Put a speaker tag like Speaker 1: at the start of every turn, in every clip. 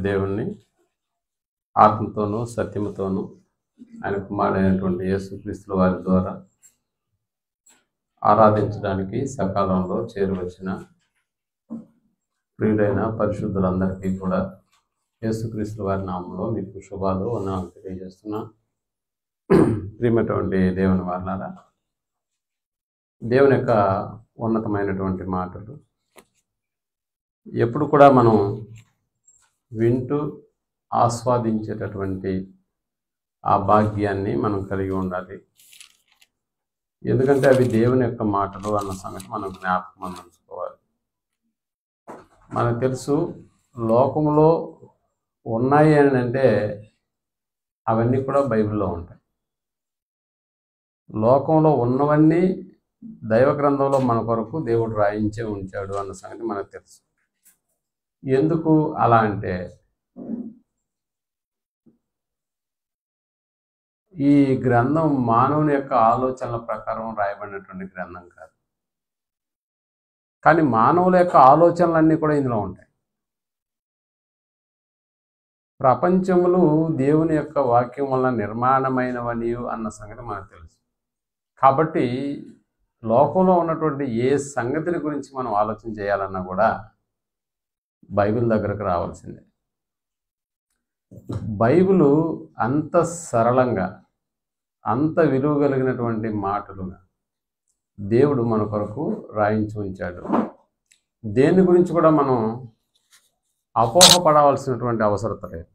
Speaker 1: దేవుణ్ణి ఆత్మతోనూ సత్యముతోనూ ఆయన కుమారుడైనటువంటి యేసుక్రీస్తుల వారి ద్వారా ఆరాధించడానికి సకాలంలో చేరువచ్చిన ప్రియులైన పరిశుద్ధులందరికీ కూడా యేసుక్రీస్తుల వారి నామంలో మీకు శుభాలు వందనాలు తెలియజేస్తున్నా. ప్రియమైనటువంటి దేవుని వారలారా, దేవుని యొక్క ఉన్నతమైనటువంటి మాటలు ఎప్పుడు కూడా మనం వింటూ ఆస్వాదించేటటువంటి ఆ భాగ్యాన్ని మనం కలిగి ఉండాలి. ఎందుకంటే అవి దేవుని యొక్క మాటలు అన్న సంగతి మనం జ్ఞాపకం అందించుకోవాలి. మనకు తెలుసు, లోకంలో ఉన్నాయి అని అంటే అవన్నీ కూడా బైబిల్లో ఉంటాయి. లోకంలో ఉన్నవన్నీ దైవ గ్రంథంలో మన కొరకు దేవుడు రాయించే ఉంచాడు అన్న సంగతి మనకు తెలుసు. ఎందుకు అలా అంటే, ఈ గ్రంథం మానవుని యొక్క ఆలోచనల ప్రకారం రాయబడినటువంటి గ్రంథం కాదు, కానీ మానవుల యొక్క ఆలోచనలన్నీ కూడా ఇందులో ఉంటాయి. ప్రపంచములు దేవుని యొక్క వాక్యం వలన నిర్మాణమైనవని అన్న సంగతి మనకు తెలుసు. కాబట్టి లోకంలో ఉన్నటువంటి ఏ సంగతిని గురించి మనం ఆలోచన చేయాలన్నా కూడా బైబిల్ దగ్గరకు రావాల్సిందే. బైబిలు అంత సరళంగా, అంత విలువ కలిగినటువంటి మాటలుగా దేవుడు మన కొరకు రాయించి ఉంచాడు. దేని గురించి కూడా మనం అపోహపడవలసినటువంటి అవసరం లేదు.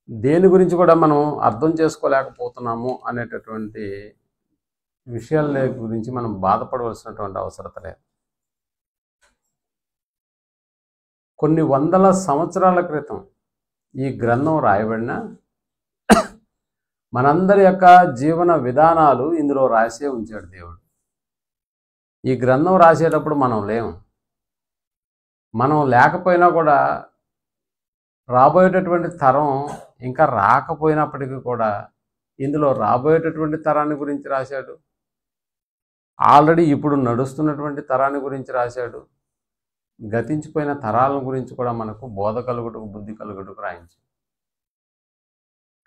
Speaker 1: దేని గురించి కూడా మనం అర్థం చేసుకోలేకపోతున్నాము అనేటటువంటి విషయాల గురించి మనం బాధపడవలసినటువంటి అవసరం లేదు. కొన్ని వందల సంవత్సరాల క్రితం ఈ గ్రంథం రాయబడిన మనందరి యొక్క జీవన విధానాలు ఇందులో రాసే ఉంచాడు దేవుడు. ఈ గ్రంథం రాసేటప్పుడు మనం లేము. మనం లేకపోయినా కూడా రాబోయేటటువంటి తరం ఇంకా రాకపోయినప్పటికీ కూడా ఇందులో రాబోయేటటువంటి తరాన్ని గురించి రాశాడు. ఆల్రెడీ ఇప్పుడు నడుస్తున్నటువంటి తరాన్ని గురించి రాశాడు. గతించిపోయిన తరాల గురించి కూడా మనకు బోధ కలుగుటకు, బుద్ధి కలుగుటకు రాయించాడు.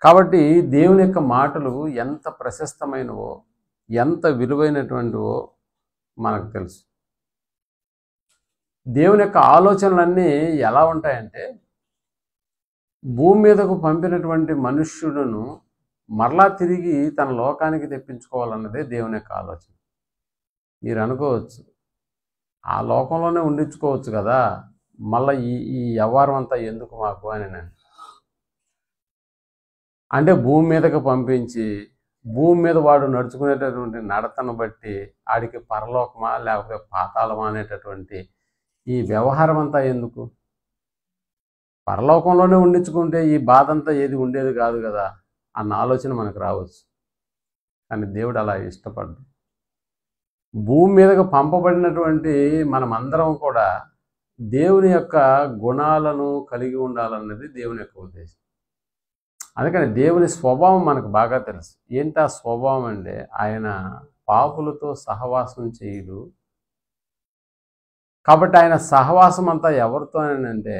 Speaker 1: కాబట్టి దేవుని యొక్క మాటలు ఎంత ప్రశస్తమైనవో, ఎంత విలువైనటువంటివో మనకు తెలుసు. దేవుని యొక్క ఆలోచనలన్నీ ఎలా ఉంటాయంటే, భూమి మీదకు పంపినటువంటి మనుష్యులను మరలా తిరిగి తన లోకానికి తెప్పించుకోవాలన్నదే దేవుని యొక్క ఆలోచన. మీరు అనుకోవచ్చు, ఆ లోకంలోనే ఉండించుకోవచ్చు కదా, మళ్ళీ ఈ వ్యవహారం అంతా ఎందుకు మాకు అని. అంటే భూమి మీదకు పంపించి భూమి మీద వాడు నడుచుకునేటటువంటి నడతను బట్టి ఆడికి పరలోకమా లేకపోతే పాతాళమా అనేటటువంటి ఈ వ్యవహారం అంతా ఎందుకు? పరలోకంలోనే ఉండించుకుంటే ఈ బాధ అంతా ఏది ఉండేది కాదు కదా అన్న ఆలోచన మనకు రావచ్చు. కానీ దేవుడు అలా ఇష్టపడ్డు. భూమి మీదకు పంపబడినటువంటి మనమందరం కూడా దేవుని యొక్క గుణాలను కలిగి ఉండాలన్నది దేవుని యొక్క ఉద్దేశం. అందుకని దేవుని స్వభావం మనకు బాగా తెలుసు. ఏంటి ఆ స్వభావం అంటే, ఆయన పాపులతో సహవాసం చేయడు. కాబట్టి ఆయన సహవాసం అంతా ఎవరితోనంటే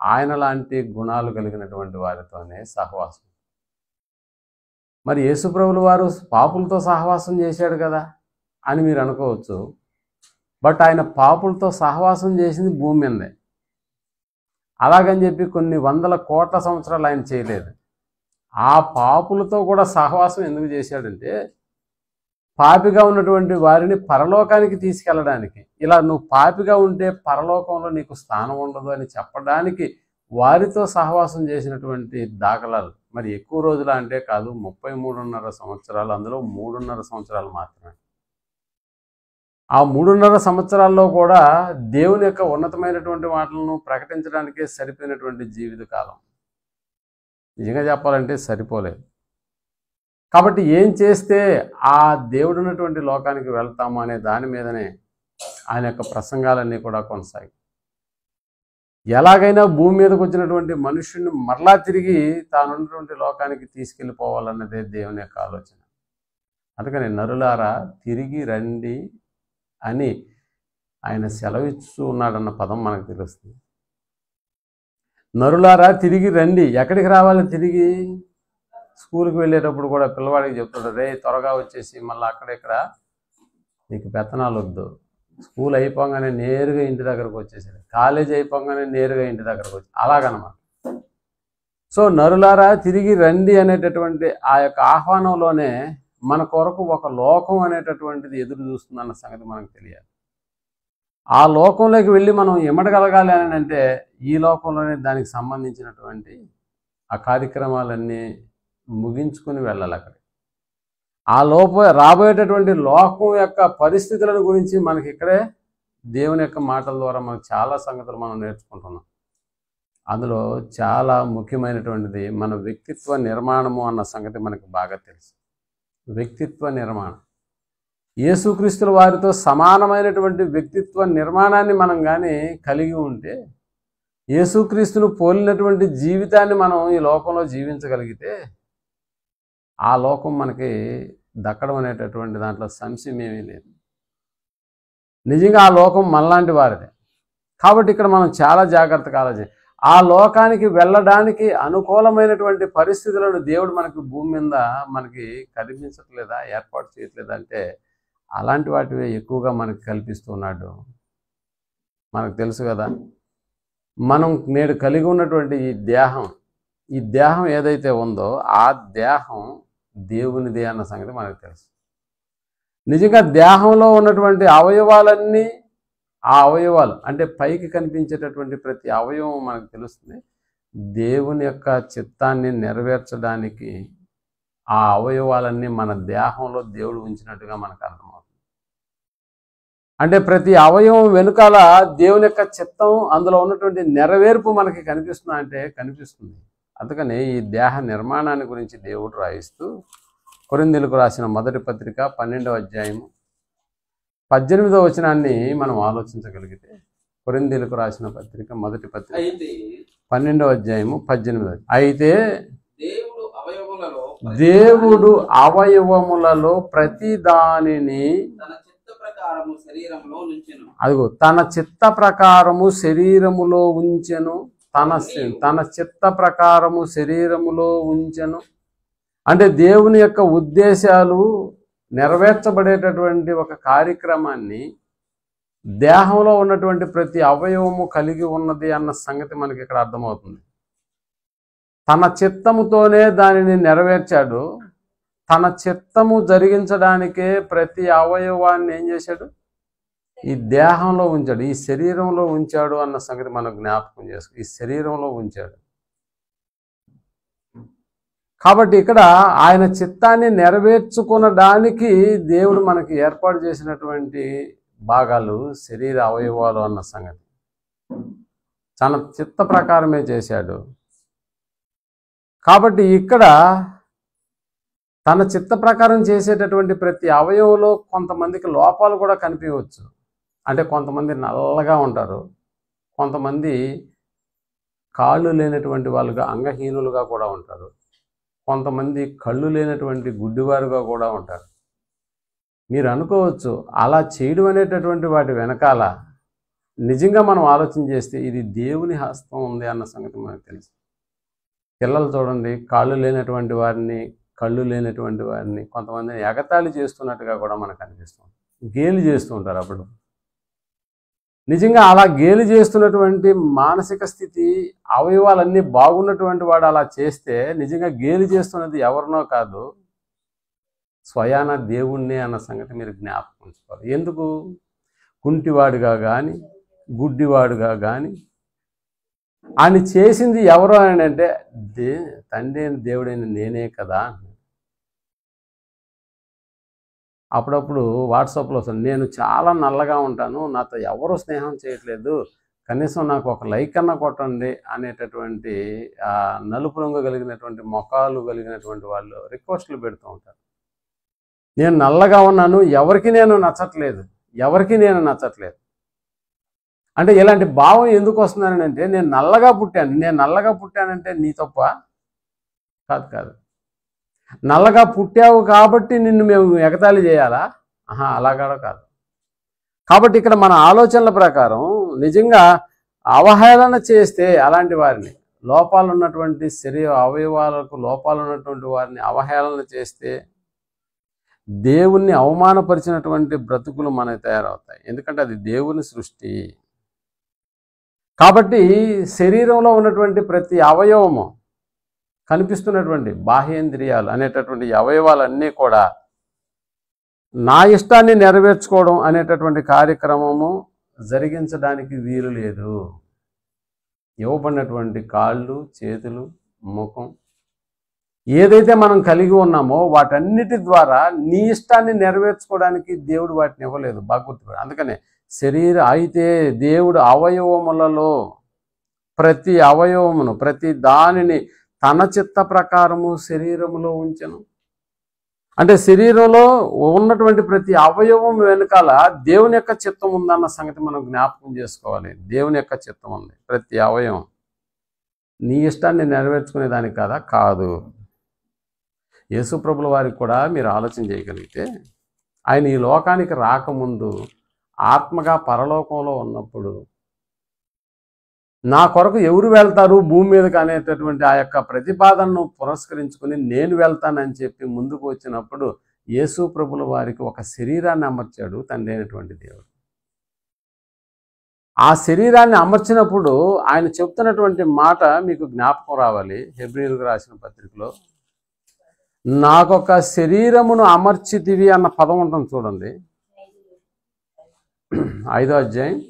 Speaker 1: ఆయన లాంటి గుణాలు కలిగినటువంటి వారితోనే సహవాసం. మరి యేసుప్రభులు వారు పాపులతో సహవాసం చేశాడు కదా అని మీరు అనుకోవచ్చు. బట్ ఆయన పాపులతో సహవాసం చేసింది భూమి మీదే. అలాగని చెప్పి కొన్ని వందల కోట్ల సంవత్సరాలు ఆయన చేయలేదు. ఆ పాపులతో కూడా సహవాసం ఎందుకు చేశాడంటే, పాపిగా ఉన్నటువంటి వారిని పరలోకానికి తీసుకెళ్ళడానికి. ఇలా నువ్వు పాపిగా ఉంటే పరలోకంలో నీకు స్థానం ఉండదు అని చెప్పడానికి వారితో సహవాసం చేసినటువంటి దాఖలాలు. మరి ఎక్కువ రోజులు అంటే కాదు, 33.5 సంవత్సరాలు. అందులో 3.5 సంవత్సరాలు మాత్రమే. ఆ 3.5 సంవత్సరాల్లో కూడా దేవుని యొక్క ఉన్నతమైనటువంటి మాటలను ప్రకటించడానికే సరిపోయినటువంటి జీవితకాలం. నిజంగా చెప్పాలంటే సరిపోలేదు. కాబట్టి ఏం చేస్తే ఆ దేవుడు ఉన్నటువంటి లోకానికి వెళ్తాము అనే దాని మీదనే ఆయన యొక్క ప్రసంగాలన్నీ కూడా కొనసాగి, ఎలాగైనా భూమి మీదకి వచ్చినటువంటి మనుష్యుని మరలా తిరిగి తానున్నటువంటి లోకానికి తీసుకెళ్ళిపోవాలన్నదే దేవుని యొక్క ఆలోచన. అందుకని నరులారా తిరిగి రండి అని ఆయన సెలవిస్తూ ఉన్నాడన్న పదం మనకు తెలుస్తుంది. నరులారా తిరిగి రండి. ఎక్కడికి రావాలి తిరిగి? స్కూల్కి వెళ్ళేటప్పుడు కూడా పిల్లవాడికి చెప్తుంటారు, రే త్వరగా వచ్చేసి మళ్ళీ అక్కడెక్కడ నీకు పెత్తనాలు వద్దు. స్కూల్ అయిపోగానే నేరుగా ఇంటి దగ్గరకు వచ్చేసాడు, కాలేజ్ అయిపోగానే నేరుగా ఇంటి దగ్గరకు వచ్చి అలాగనమాట. సో నరులారా తిరిగి రండి అనేటటువంటి ఆ యొక్క ఆహ్వానంలోనే మన కొరకు ఒక లోకం అనేటటువంటిది ఎదురు చూస్తుందన్న సంగతి మనకు తెలియాలి. ఆ లోకంలోకి వెళ్ళి మనం ఎమడగలగాలి అని అంటే ఈ లోకంలోనే దానికి సంబంధించినటువంటి ఆ కార్యక్రమాలన్నీ ముగించుకుని వెళ్ళాలి అక్కడ. ఆ రాబోయేటటువంటి లోకం యొక్క పరిస్థితులను గురించి మనకి ఇక్కడే దేవుని యొక్క మాటల ద్వారా మనకు చాలా సంగతులు మనం నేర్చుకుంటున్నాం. అందులో చాలా ముఖ్యమైనటువంటిది మన వ్యక్తిత్వ నిర్మాణము అన్న సంగతి మనకు బాగా తెలుసు. వ్యక్తిత్వ నిర్మాణం, యేసుక్రీస్తుల వారితో సమానమైనటువంటి వ్యక్తిత్వ నిర్మాణాన్ని మనం కానీ కలిగి ఉంటే, యేసుక్రీస్తును పోలినటువంటి జీవితాన్ని మనం ఈ లోకంలో జీవించగలిగితే ఆ లోకం మనకి దక్కడం అనేటటువంటి దాంట్లో సంశయం ఏమీ లేదు. నిజంగా ఆ లోకం మనలాంటి వారిదే. కాబట్టి ఇక్కడ మనం చాలా జాగ్రత్తగా ఆలోచించాలి. ఆ లోకానికి వెళ్ళడానికి అనుకూలమైనటువంటి పరిస్థితులను దేవుడు మనకి భూమి మీద మనకి కల్పించట్లేదా, ఏర్పాటు చేయట్లేదా అంటే అలాంటి వాటివే ఎక్కువగా మనకి కల్పిస్తున్నాడు. మనకు తెలుసు కదా, మనం నేడు కలిగి ఉన్నటువంటి ఈ దేహం ఏదైతే ఉందో ఆ దేహం దేవునిదే అన్న సంగతి మనకు తెలుసు. నిజంగా దేహంలో ఉన్నటువంటి అవయవాలన్నీ, ఆ అవయవాలు అంటే పైకి కనిపించేటటువంటి ప్రతి అవయవం మనకు తెలుస్తుంది దేవుని యొక్క చిత్తాన్ని నెరవేర్చడానికి ఆ అవయవాలన్నీ మన దేహంలో దేవుడు ఉంచినట్టుగా మనకు అర్థమవుతుంది. అంటే ప్రతి అవయవం వెనుకాల దేవుని యొక్క చిత్తం, అందులో ఉన్నటువంటి నెరవేర్పు మనకి కనిపిస్తుందా అంటే కనిపిస్తుంది. అందుకని ఈ దేహ నిర్మాణాన్ని గురించి దేవుడు రాయిస్తూ కొరింథీయులకు రాసిన మొదటి పత్రిక 12వ అధ్యాయము 18వ వచనాన్ని మనం ఆలోచించగలిగితే, కొరింథీయులకు రాసిన పత్రిక మొదటి పత్రిక 12వ అధ్యాయము 18. అయితే దేవుడు అవయవములలో ప్రతి దానిని అదిగో తన చిత్త ప్రకారము శరీరములో ఉంచెను. తన చిత్త ప్రకారము శరీరములో ఉంచెను అంటే దేవుని యొక్క ఉద్దేశాలు నెరవేర్చబడేటటువంటి ఒక కార్యక్రమాన్ని దేహంలో ఉన్నటువంటి ప్రతి అవయవము కలిగి ఉన్నది అన్న సంగతి మనకి ఇక్కడ అర్థమవుతుంది. తన చిత్తముతోనే దానిని నెరవేర్చాడు. తన చిత్తము జరిగించడానికే ప్రతి అవయవాన్ని ఏం చేశాడు? ఈ దేహంలో ఉంచాడు, ఈ శరీరంలో ఉంచాడు అన్న సంగతి మనం జ్ఞాపకం చేసుకో. ఈ శరీరంలో ఉంచాడు. కాబట్టి ఇక్కడ ఆయన చిత్తాన్ని నెరవేర్చుకునడానికి దేవుడు మనకి ఏర్పాటు చేసినటువంటి భాగాలు శరీర అవయవాలు అన్న సంగతి తన చిత్త ప్రకారమే చేశాడు. కాబట్టి ఇక్కడ తన చిత్త ప్రకారం చేసేటటువంటి ప్రతి అవయవంలో కొంతమందికి లోపాలు కూడా కనిపించవచ్చు. అంటే కొంతమంది నల్లగా ఉంటారు, కొంతమంది కాళ్ళు లేనటువంటి వాళ్ళుగా అంగహీనులుగా కూడా ఉంటారు, కొంతమంది కళ్ళు లేనటువంటి గుడ్డివారుగా కూడా ఉంటారు. మీరు అనుకోవచ్చు అలా చేయడం అనేటటువంటి వాటి వెనకాల నిజంగా మనం ఆలోచన చేస్తే ఇది దేవుని హస్తం ఉంది అన్న సంగతి మనకు తెలుసు. పిల్లలు చూడండి, కాళ్ళు లేనటువంటి వారిని, కళ్ళు లేనటువంటి వారిని కొంతమందిని ఎగతాళి చేస్తున్నట్టుగా కూడా మనకు అనిపిస్తుంది. గేలి చేస్తూ ఉంటారు. అప్పుడు నిజంగా అలా గేలి చేస్తున్నటువంటి మానసిక స్థితి, అవయవాలన్నీ బాగున్నటువంటి వాడు అలా చేస్తే నిజంగా గేలి చేస్తున్నది ఎవరినో కాదు, స్వయాన దేవుణ్ణే అన్న సంగతి మీరు జ్ఞాపకం ఉంచుకోవాలి. ఎందుకు? కుంటివాడుగా కానీ గుడ్డివాడుగా కానీ ఆయన చేసింది ఎవరు అని అంటే తండ్రి అయిన దేవుడైన నేనే కదా. అప్పుడప్పుడు వాట్సాప్లో వస్తుంది, నేను చాలా నల్లగా ఉంటాను, నాతో ఎవరు స్నేహం చేయట్లేదు, కనీసం నాకు ఒక లైక్ అన్నా కొట్టండి అనేటటువంటి నలుపు రంగు కలిగినటువంటి మొఖాలు కలిగినటువంటి వాళ్ళు రిక్వెస్ట్లు పెడుతూ ఉంటారు. నేను నల్లగా ఉన్నాను, ఎవరికి నేను నచ్చట్లేదు అంటే ఇలాంటి భావం ఎందుకు వస్తుందని అంటే నేను నల్లగా పుట్టానంటే నీ తప్ప కాదు. నల్లగా పుట్టావు కాబట్టి నిన్ను మేము ఎగతాళి చేయాలా? అలాగా కాదు. కాబట్టి ఇక్కడ మన ఆలోచనల ప్రకారం నిజంగా అవహేళన చేస్తే అలాంటి వారిని, లోపాలు ఉన్నటువంటి శరీర అవయవాలకు లోపాలు ఉన్నటువంటి వారిని అవహేళన చేస్తే దేవుణ్ణి అవమానపరిచినటువంటి బ్రతుకులు మనకు తయారవుతాయి. ఎందుకంటే అది దేవుని సృష్టి. కాబట్టి శరీరంలో ఉన్నటువంటి ప్రతి అవయవము, కనిపిస్తున్నటువంటి బాహ్యేంద్రియాలు అనేటటువంటి అవయవాలన్నీ కూడా నా ఇష్టాన్ని నెరవేర్చుకోవడం అనేటటువంటి కార్యక్రమము జరిగించడానికి వీలు లేదు. ఇవ్వబడినటువంటి కాళ్ళు, చేతులు, ముఖం ఏదైతే మనం కలిగి ఉన్నామో వాటన్నిటి ద్వారా నీ ఇష్టాన్ని నెరవేర్చుకోవడానికి దేవుడు వాటిని ఇవ్వలేదు. బాగా గుర్తుపెట్టు. అందుకనే అయితే దేవుడు అవయవములలో ప్రతి అవయవమును, ప్రతి దానిని తన చిత్త ప్రకారము శరీరములో ఉంచెను. అంటే శరీరంలో ఉన్నటువంటి ప్రతి అవయవం వెనకాల దేవుని యొక్క చిత్తం ఉందన్న సంగతి మనం జ్ఞాపకం చేసుకోవాలి. దేవుని యొక్క చిత్తం ఉంది ప్రతి అవయవం. నీ ఇష్టాన్ని నెరవేర్చుకునే దానికి కదా కాదు. యేసు ప్రభుల వారికి కూడా మీరు ఆలోచన చేయగలిగితే, ఆయన ఈ లోకానికి రాకముందు ఆత్మగా పరలోకంలో ఉన్నప్పుడు నా కొరకు ఎవరు వెళ్తారు భూమి మీదకి అనేటటువంటి ఆ యొక్క ప్రతిపాదనను పురస్కరించుకుని నేను వెళ్తానని చెప్పి ముందుకు వచ్చినప్పుడు యేసు ప్రభుల వారికి ఒక శరీరాన్ని అమర్చాడు తండ్రి అయినటువంటి దేవుడు. ఆ శరీరాన్ని అమర్చినప్పుడు ఆయన చెప్తున్నటువంటి మాట మీకు జ్ఞాపకం రావాలి. హెబ్రీయులకు రాసిన పత్రికలో నాకొక శరీరమును అమర్చితివి అన్న పదం ఉంటుంది చూడండి. 5వ అధ్యాయం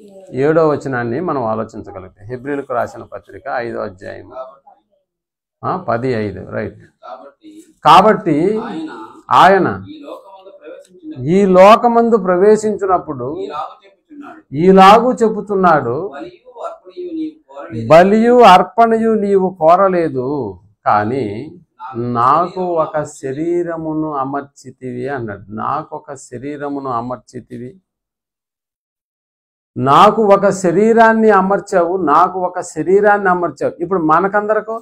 Speaker 1: 7వ వచనాన్ని మనం ఆలోచించగలిగితే, హెబ్రీయులకు రాసిన పత్రిక 5వ అధ్యాయం 10:5 రైట్. కాబట్టి ఆయన ఈ లోకమందు ప్రవేశించినప్పుడు ఈలాగు చెప్పుచున్నాడు, బలియు అర్పణయు నీవు కోరలేదు, కానీ నాకు ఒక శరీరమును అమర్చితివి అన్నాడు. నాకు ఒక శరీరమును అమర్చితివి, నాకు ఒక శరీరాన్ని అమర్చావు, నాకు ఒక శరీరాన్ని అమర్చావు. ఇప్పుడు మనకందరకు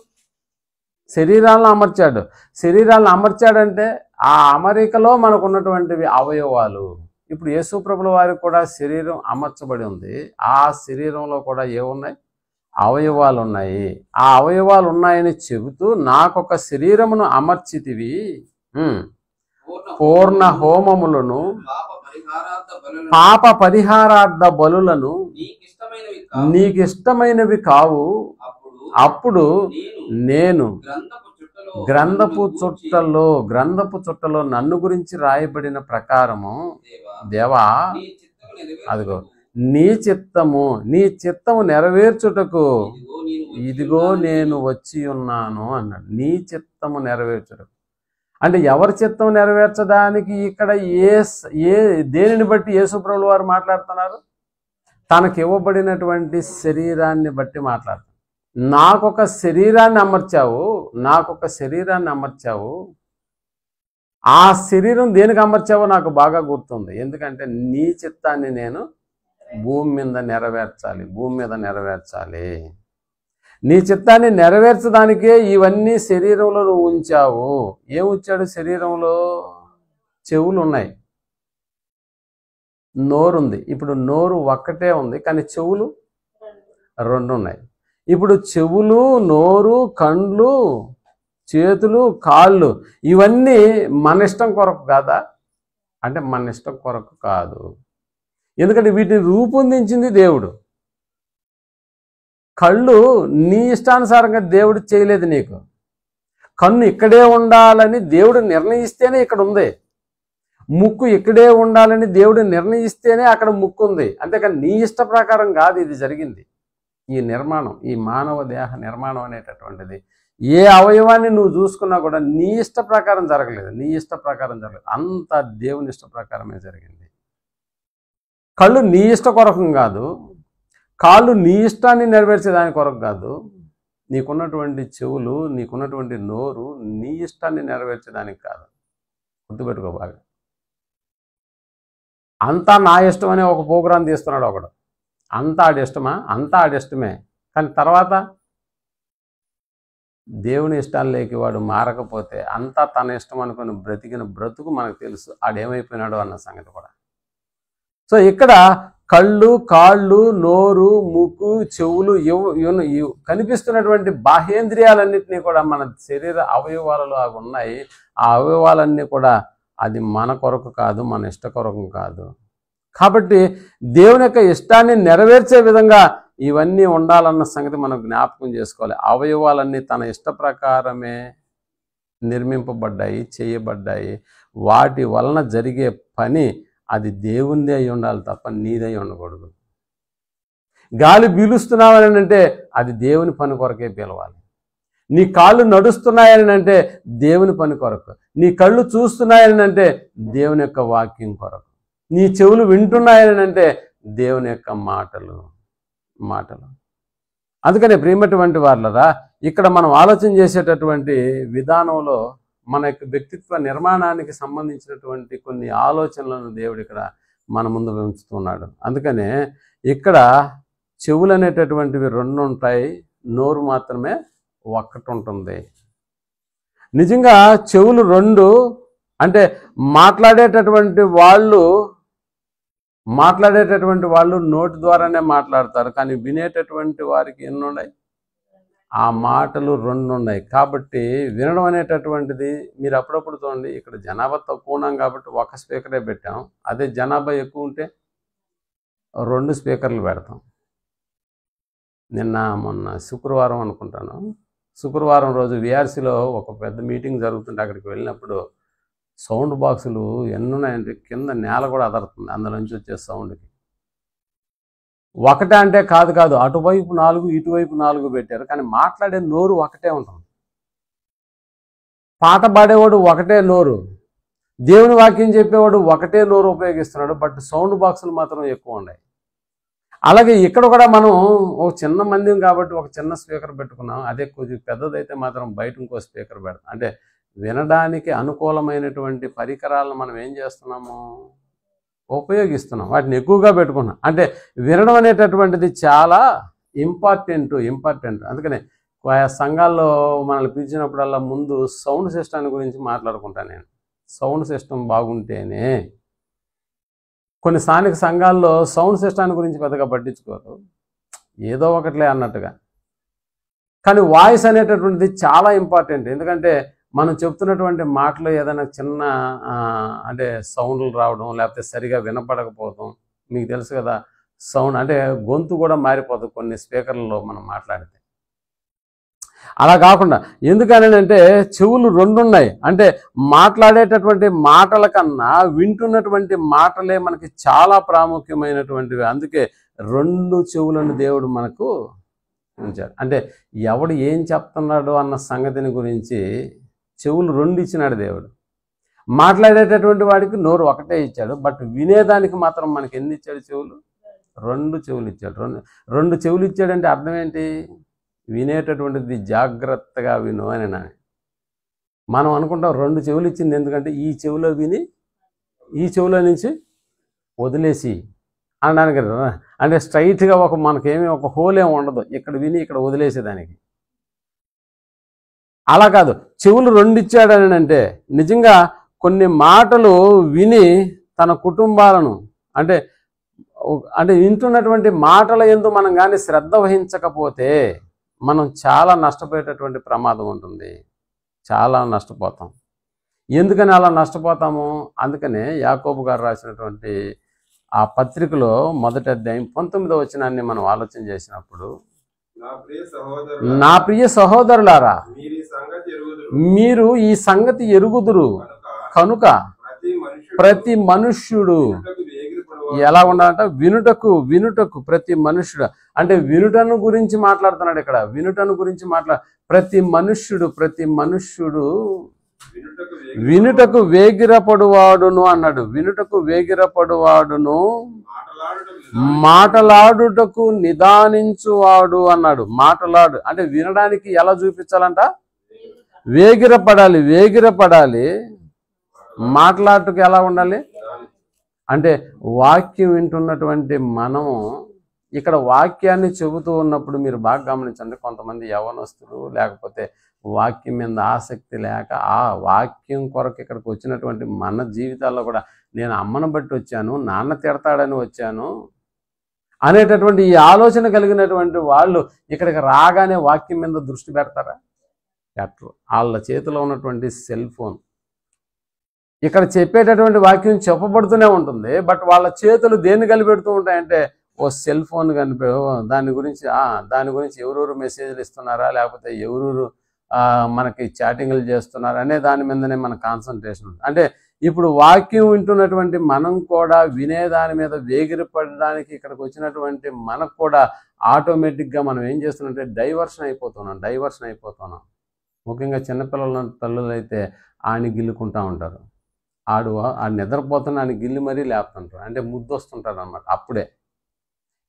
Speaker 1: శరీరాలను అమర్చాడు. శరీరాలను అమర్చాడంటే ఆ అమరికలో మనకు ఉన్నటువంటివి అవయవాలు. ఇప్పుడు యేసు ప్రభుల వారికి కూడా శరీరం అమర్చబడి ఉంది. ఆ శరీరంలో కూడా ఏమున్నాయి? అవయవాలు ఉన్నాయి. ఆ అవయవాలు ఉన్నాయని చెబుతూ నాకొక శరీరమును అమర్చితివి, పూర్ణ హోమములను పాప పరిహారార్థ బలులను నీకిష్టమైనవి కావు. అప్పుడు నేను గ్రంథపు చుట్టలో నన్ను గురించి రాయబడిన ప్రకారము దేవా, అదిగో నీ చిత్తము నెరవేర్చుటకు ఇదిగో నేను వచ్చి ఉన్నాను అన్నాడు. నీ చిత్తము నెరవేర్చుటకు అంటే ఎవరి చిత్తం నెరవేర్చడానికి ఇక్కడ దేనిని బట్టి యేసు ప్రభువు వారు మాట్లాడుతున్నారు? తనకి ఇవ్వబడినటువంటి శరీరాన్ని బట్టి మాట్లాడుతున్నారు. నాకొక శరీరాన్ని అమర్చావు. ఆ శరీరం దేనికి అమర్చావో నాకు బాగా గుర్తుంది. ఎందుకంటే నీ చిత్తాన్ని నేను భూమి మీద నెరవేర్చాలి. నీ చిత్తాన్ని నెరవేర్చడానికే ఇవన్నీ శరీరంలో నువ్వు ఉంచావు. ఏం ఉంచాడు శరీరంలో? చెవులు ఉన్నాయి, నోరుంది. ఇప్పుడు నోరు ఒక్కటే ఉంది, కానీ చెవులు 2 ఉన్నాయి. ఇప్పుడు చెవులు, నోరు, కండ్లు, చేతులు, కాళ్ళు ఇవన్నీ మన ఇష్టం కొరకు కాదా? అంటే మన ఇష్టం కొరకు కాదు. ఎందుకంటే వీటిని రూపొందించింది దేవుడు. కళ్ళు నీ ఇష్టానుసారంగా దేవుడు చేయలేదు. నీకు కన్ను ఇక్కడే ఉండాలని దేవుడు నిర్ణయిస్తేనే ఇక్కడ ఉంది. ముక్కు ఇక్కడే ఉండాలని దేవుడు నిర్ణయిస్తేనే అక్కడ ముక్కు ఉంది. అంతేకాని నీ ఇష్ట ప్రకారం కాదు ఇది జరిగింది. ఈ నిర్మాణం, ఈ మానవ దేహ నిర్మాణం అనేటటువంటిది ఏ అవయవాన్ని నువ్వు చూసుకున్నా కూడా నీ ఇష్ట ప్రకారం జరగలేదు. అంతా దేవుని ఇష్ట ప్రకారమే జరిగింది. కళ్ళు నీ ఇష్ట కొరకు కాదు, కాళ్ళు నీ ఇష్టాన్ని నెరవేర్చేదాని కొరకు కాదు. నీకున్నటువంటి చెవులు, నీకున్నటువంటి నోరు నీ ఇష్టాన్ని నెరవేర్చేదానికి కాదు. గుర్తుపెట్టుకో బాగా. అంతా నా ఇష్టం అనే ఒక ప్రోగ్రాం తీస్తున్నాడు ఒకడు. అంతా ఆడిష్టమా? అంతా ఆడిష్టమే. కానీ తర్వాత దేవుని ఇష్టాల్లోకి వాడు మారకపోతే అంతా తన ఇష్టం అనుకుని బ్రతికిన బ్రతుకు మనకు తెలుసు ఆడేమైపోయినాడో అన్న సంగతి కూడా. సో ఇక్కడ కళ్ళు, కాళ్ళు, నోరు, ముక్కు, చెవులు కనిపిస్తున్నటువంటి బాహ్యేంద్రియాలన్నింటినీ కూడా మన శరీర అవయవాలలో అవి ఉన్నాయి. ఆ అవయవాలన్నీ కూడా అది మన కొరకు కాదు, మన ఇష్ట కొరకు కాదు. కాబట్టి దేవుని యొక్క ఇష్టాన్ని నెరవేర్చే విధంగా ఇవన్నీ ఉండాలన్న సంగతి మనం జ్ఞాపకం చేసుకోవాలి. అవయవాలన్నీ తన ఇష్ట ప్రకారమే నిర్మింపబడ్డాయి, చేయబడ్డాయి. వాటి వలన జరిగే పని అది దేవునిదే అయి ఉండాలి తప్ప నీదై ఉండకూడదు. గాలి పీలుస్తున్నావని అంటే అది దేవుని పని కొరకే పీలవాలి. నీ కాళ్ళు నడుస్తున్నాయని అంటే దేవుని పని కొరకు. నీ కళ్ళు చూస్తున్నాయని అంటే దేవుని యొక్క వాక్యం కొరకు. నీ చెవులు వింటున్నాయని అంటే దేవుని యొక్క మాటలు. అందుకనే ప్రియమైనటువంటి వాళ్ళరా, ఇక్కడ మనం ఆలోచన చేసేటటువంటి విధానంలో మన యొక్క వ్యక్తిత్వ నిర్మాణానికి సంబంధించినటువంటి కొన్ని ఆలోచనలను దేవుడు ఇక్కడ మన ముందు ఉంచుతున్నాడు. అందుకనే ఇక్కడ చెవులు అనేటటువంటివి 2 ఉంటాయి, నోరు మాత్రమే ఒక్కటి ఉంటుంది. నిజంగా చెవులు 2 అంటే మాట్లాడేటటువంటి వాళ్ళు నోటి ద్వారానే మాట్లాడతారు. కానీ వినేటటువంటి వారికి ఎన్ని ఉన్నాయి? ఆ మాటలు 2 ఉన్నాయి. కాబట్టి వినడం అనేటటువంటిది మీరు అప్పుడప్పుడు చూడండి, ఇక్కడ జనాభా తక్కువ ఉన్నాం కాబట్టి 1 స్పీకరే పెట్టాం. అదే జనాభా ఎక్కువ ఉంటే 2 స్పీకర్లు పెడతాం. మొన్న శుక్రవారం అనుకుంటాను, శుక్రవారం రోజు విఆర్సీలో ఒక పెద్ద మీటింగ్ జరుగుతుంటే అక్కడికి వెళ్ళినప్పుడు సౌండ్ బాక్సులు ఎన్ని ఉన్నాయంటే కింద నేల కూడా అదరుతుంది అందులోంచి వచ్చే సౌండ్కి. ఒకటే అంటే కాదు, అటువైపు 4 ఇటువైపు 4 పెట్టారు. కానీ మాట్లాడే నోరు ఒకటే ఉంటుంది. పాట పాడేవాడు ఒకటే నోరు, దేవుని వాక్యం చెప్పేవాడు ఒకటే నోరు ఉపయోగిస్తున్నాడు. బట్ సౌండ్ బాక్సులు మాత్రం ఎక్కువ ఉన్నాయి. అలాగే ఇక్కడ కూడా మనం ఒక చిన్న మందిం కాబట్టి ఒక చిన్న స్పీకర్ పెట్టుకున్నాం. అదే కొంచెం పెద్దదైతే మాత్రం బయట ఇంకో స్పీకర్ పెడతాం. అంటే వినడానికి అనుకూలమైనటువంటి పరికరాలను మనం ఏం చేస్తున్నాము? ఉపయోగిస్తున్నాం, వాటిని ఎక్కువగా పెట్టుకున్నాం. అంటే వినడం అనేటటువంటిది చాలా ఇంపార్టెంట్. అందుకనే సంఘాల్లో మనల్ని పిలిచినప్పుడల్లా ముందు సౌండ్ సిస్టమ్ గురించి మాట్లాడుకుంటాను నేను. సౌండ్ సిస్టమ్ బాగుంటేనే. కొన్ని స్థానిక సంఘాల్లో సౌండ్ సిస్టమ్ గురించి పెద్దగా పట్టించుకోరు, ఏదో ఒకట్లే అన్నట్టుగా. కానీ వాయిస్ అనేటటువంటిది చాలా ఇంపార్టెంట్. ఎందుకంటే మనం చెప్తున్నటువంటి మాటలు ఏదైనా చిన్న అంటే సౌండ్లు రావడం, లేకపోతే సరిగా వినపడకపోవడం, మీకు తెలుసు కదా, సౌండ్ అంటే గొంతు కూడా మారిపోతుంది కొన్ని స్పీకర్లలో మనం మాట్లాడితే. అలా కాకుండా ఎందుకనంటే చెవులు 2 ఉన్నాయి. అంటే మాట్లాడేటటువంటి మాటల కన్నా వింటున్నటువంటి మాటలే మనకి చాలా ప్రాముఖ్యమైనటువంటివి. అందుకే 2 చెవులను దేవుడు మనకు ఉంచాడు. అంటే ఎవడు ఏం చెప్తున్నాడు అన్న సంగతిని గురించి చెవులు 2 ఇచ్చినాడు దేవుడు. మాట్లాడేటటువంటి వాడికి నోరు ఒకటే ఇచ్చాడు. బట్ వినేదానికి మాత్రం మనకి ఎన్ని ఇచ్చాడు? చెవులు 2 చెవులు ఇచ్చాడు. 2 చెవులు ఇచ్చాడంటే అర్థం ఏంటి? వినేటటువంటిది జాగ్రత్తగా విను అని. మనం అనుకుంటాం 2 చెవులు ఇచ్చింది ఎందుకంటే ఈ చెవిలో విని ఈ చెవిలో నుంచి వదిలేసి అనడానికి. అంటే స్ట్రైట్గా మనకేమీ ఒక హోల్ ఏమి ఉండదు, ఇక్కడ విని ఇక్కడ వదిలేసేదానికి. అలా కాదు, చెవులు 2 ఇచ్చాడని అంటే నిజంగా కొన్ని మాటలు విని తన కుటుంబాలను అంటే వింటున్నటువంటి మాటల యందు మనం కానీ శ్రద్ధ వహించకపోతే మనం చాలా నష్టపోయేటటువంటి ప్రమాదం ఉంటుంది. చాలా నష్టపోతాం. ఎందుకని అలా నష్టపోతాము? అందుకనే యాకోబు గారు రాసినటువంటి ఆ పత్రికలో 1వ అధ్యాయం 19వ వచనాన్ని మనం ఆలోచన చేసినప్పుడు, నా ప్రియ సహోదరులారా, మీరు ఈ సంగతి ఎరుగుదురు కనుక ప్రతి మనుష్యుడు ఎలా ఉండాలంట? వినుటకు ప్రతి మనుష్యుడు. అంటే వినుటను గురించి మాట్లాడుతున్నాడు ఇక్కడ. వినుటను గురించి ప్రతి మనుష్యుడు వినుటకు వేగిరపడువాడును అన్నాడు. వినుటకు వేగిరపడువాడును, మాటలాడుటకు నిదానించువాడు అన్నాడు. మాటలాడు అంటే వినడానికి ఎలా చూపించాలంట? వేగిరపడాలి. మాట్లాడుటకు ఎలా ఉండాలి అంటే వాక్యం వింటున్నటువంటి మనము ఇక్కడ వాక్యాన్ని చెబుతూ ఉన్నప్పుడు మీరు బాగా గమనించండి. కొంతమంది యవ్వనస్తులు లేకపోతే వాక్యం మీద ఆసక్తి లేక ఆ వాక్యం కొరకు ఇక్కడికి వచ్చినటువంటి మన జీవితాల్లో కూడా నేను అమ్మను బట్టి వచ్చాను, నాన్న తిడతాడని వచ్చాను, అనేటటువంటి ఈ ఆలోచన కలిగినటువంటి వాళ్ళు ఇక్కడికి రాగానే వాక్యం మీద దృష్టి పెడతారా? పెట్టరు. వాళ్ళ చేతిలో ఉన్నటువంటి సెల్ ఫోన్ ఇక్కడ చెప్పేటటువంటి వాక్యం చెప్పబడుతూనే ఉంటుంది. బట్ వాళ్ళ చేతులు దేన్ని కలిపెడుతూ ఉంటాయంటే ఓ సెల్ ఫోన్ కనిపి దాని గురించి ఎవరెవరు మెసేజ్లు ఇస్తున్నారా, లేకపోతే ఎవరెవరు మనకి చాటింగ్లు చేస్తున్నారా అనే దాని మీదనే మన కాన్సన్ట్రేషన్ ఉంటుంది. అంటే ఇప్పుడు వాక్యం వింటున్నటువంటి మనం కూడా వినేదాని మీద వేగిరపడడానికి ఇక్కడికి వచ్చినటువంటి మనకు కూడా ఆటోమేటిక్గా మనం ఏం చేస్తున్నట్టే డైవర్షన్ అయిపోతున్నాం. ముఖ్యంగా చిన్నపిల్లల తల్లులు అయితే ఆని గిల్లుకుంటూ ఉంటారు. ఆడు నిద్రపోతున్న ఆయన గిల్లి మరీ లేపుతుంటారు. అంటే ముద్దు వస్తుంటాడు అనమాట. అప్పుడే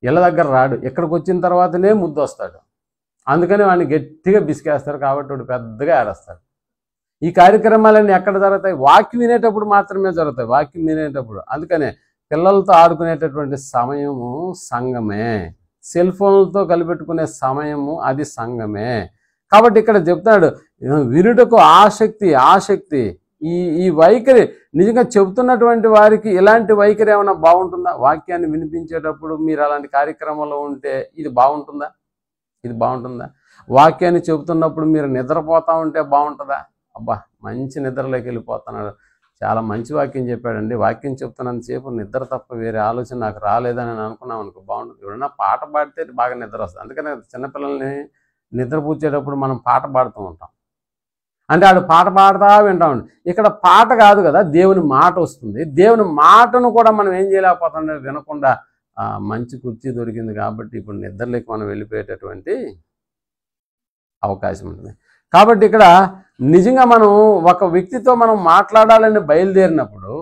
Speaker 1: ఇళ్ళ దగ్గర రాడు, ఇక్కడికి వచ్చిన తర్వాతనే ముద్దు వస్తాడు. అందుకని వాడిని గట్టిగా బిసికేస్తారు. కాబట్టి వాడు పెద్దగా ఏడస్తాడు. ఈ కార్యక్రమాలన్నీ ఎక్కడ జరుగుతాయి? వాక్యం వినేటప్పుడు మాత్రమే జరుగుతాయి. వాక్యం వినేటప్పుడు. అందుకనే పిల్లలతో ఆడుకునేటటువంటి సమయము సంఘమే, సెల్ ఫోన్లతో కలిపెట్టుకునే సమయము అది సంఘమే. కాబట్టి ఇక్కడ చెప్తాడు వినుటకు ఆసక్తి. ఈ వైఖరి నిజంగా చెబుతున్నటువంటి వారికి ఇలాంటి వైఖరి ఏమైనా బాగుంటుందా? వాక్యాన్ని వినిపించేటప్పుడు మీరు అలాంటి కార్యక్రమంలో ఉంటే ఇది బాగుంటుందా? వాక్యాన్ని చెబుతున్నప్పుడు మీరు నిద్రపోతూ ఉంటే బాగుంటుందా? అబ్బా మంచి నిద్రలోకి వెళ్ళిపోతున్నాడు, చాలా మంచి వాక్యం చెప్పాడండి, వాక్యం చెప్తున్నంతసేపు నిద్ర తప్ప వేరే ఆలోచన నాకు రాలేదని అనుకున్నాం అనుకో, బాగుంటుంది. ఎవరైనా పాట పాడితే బాగా నిద్ర వస్తుంది. అందుకని చిన్నపిల్లల్ని నిద్రపుచ్చేటప్పుడు మనం పాట పాడుతూ ఉంటాం. అంటే ఆడు పాట పాడుతూ వింటా ఉండి, ఇక్కడ పాట కాదు కదా, దేవుని మాట వస్తుంది. దేవుని మాటను కూడా మనం ఏం చేయలేకపోతుండే, వినకుండా మంచి కుర్చీ దొరికింది కాబట్టి ఇప్పుడు నిద్రలోకి మనం వెళ్ళిపోయేటటువంటి అవకాశం ఉంటుంది. కాబట్టి ఇక్కడ నిజంగా మనం ఒక వ్యక్తితో మనం మాట్లాడాలని బయలుదేరినప్పుడు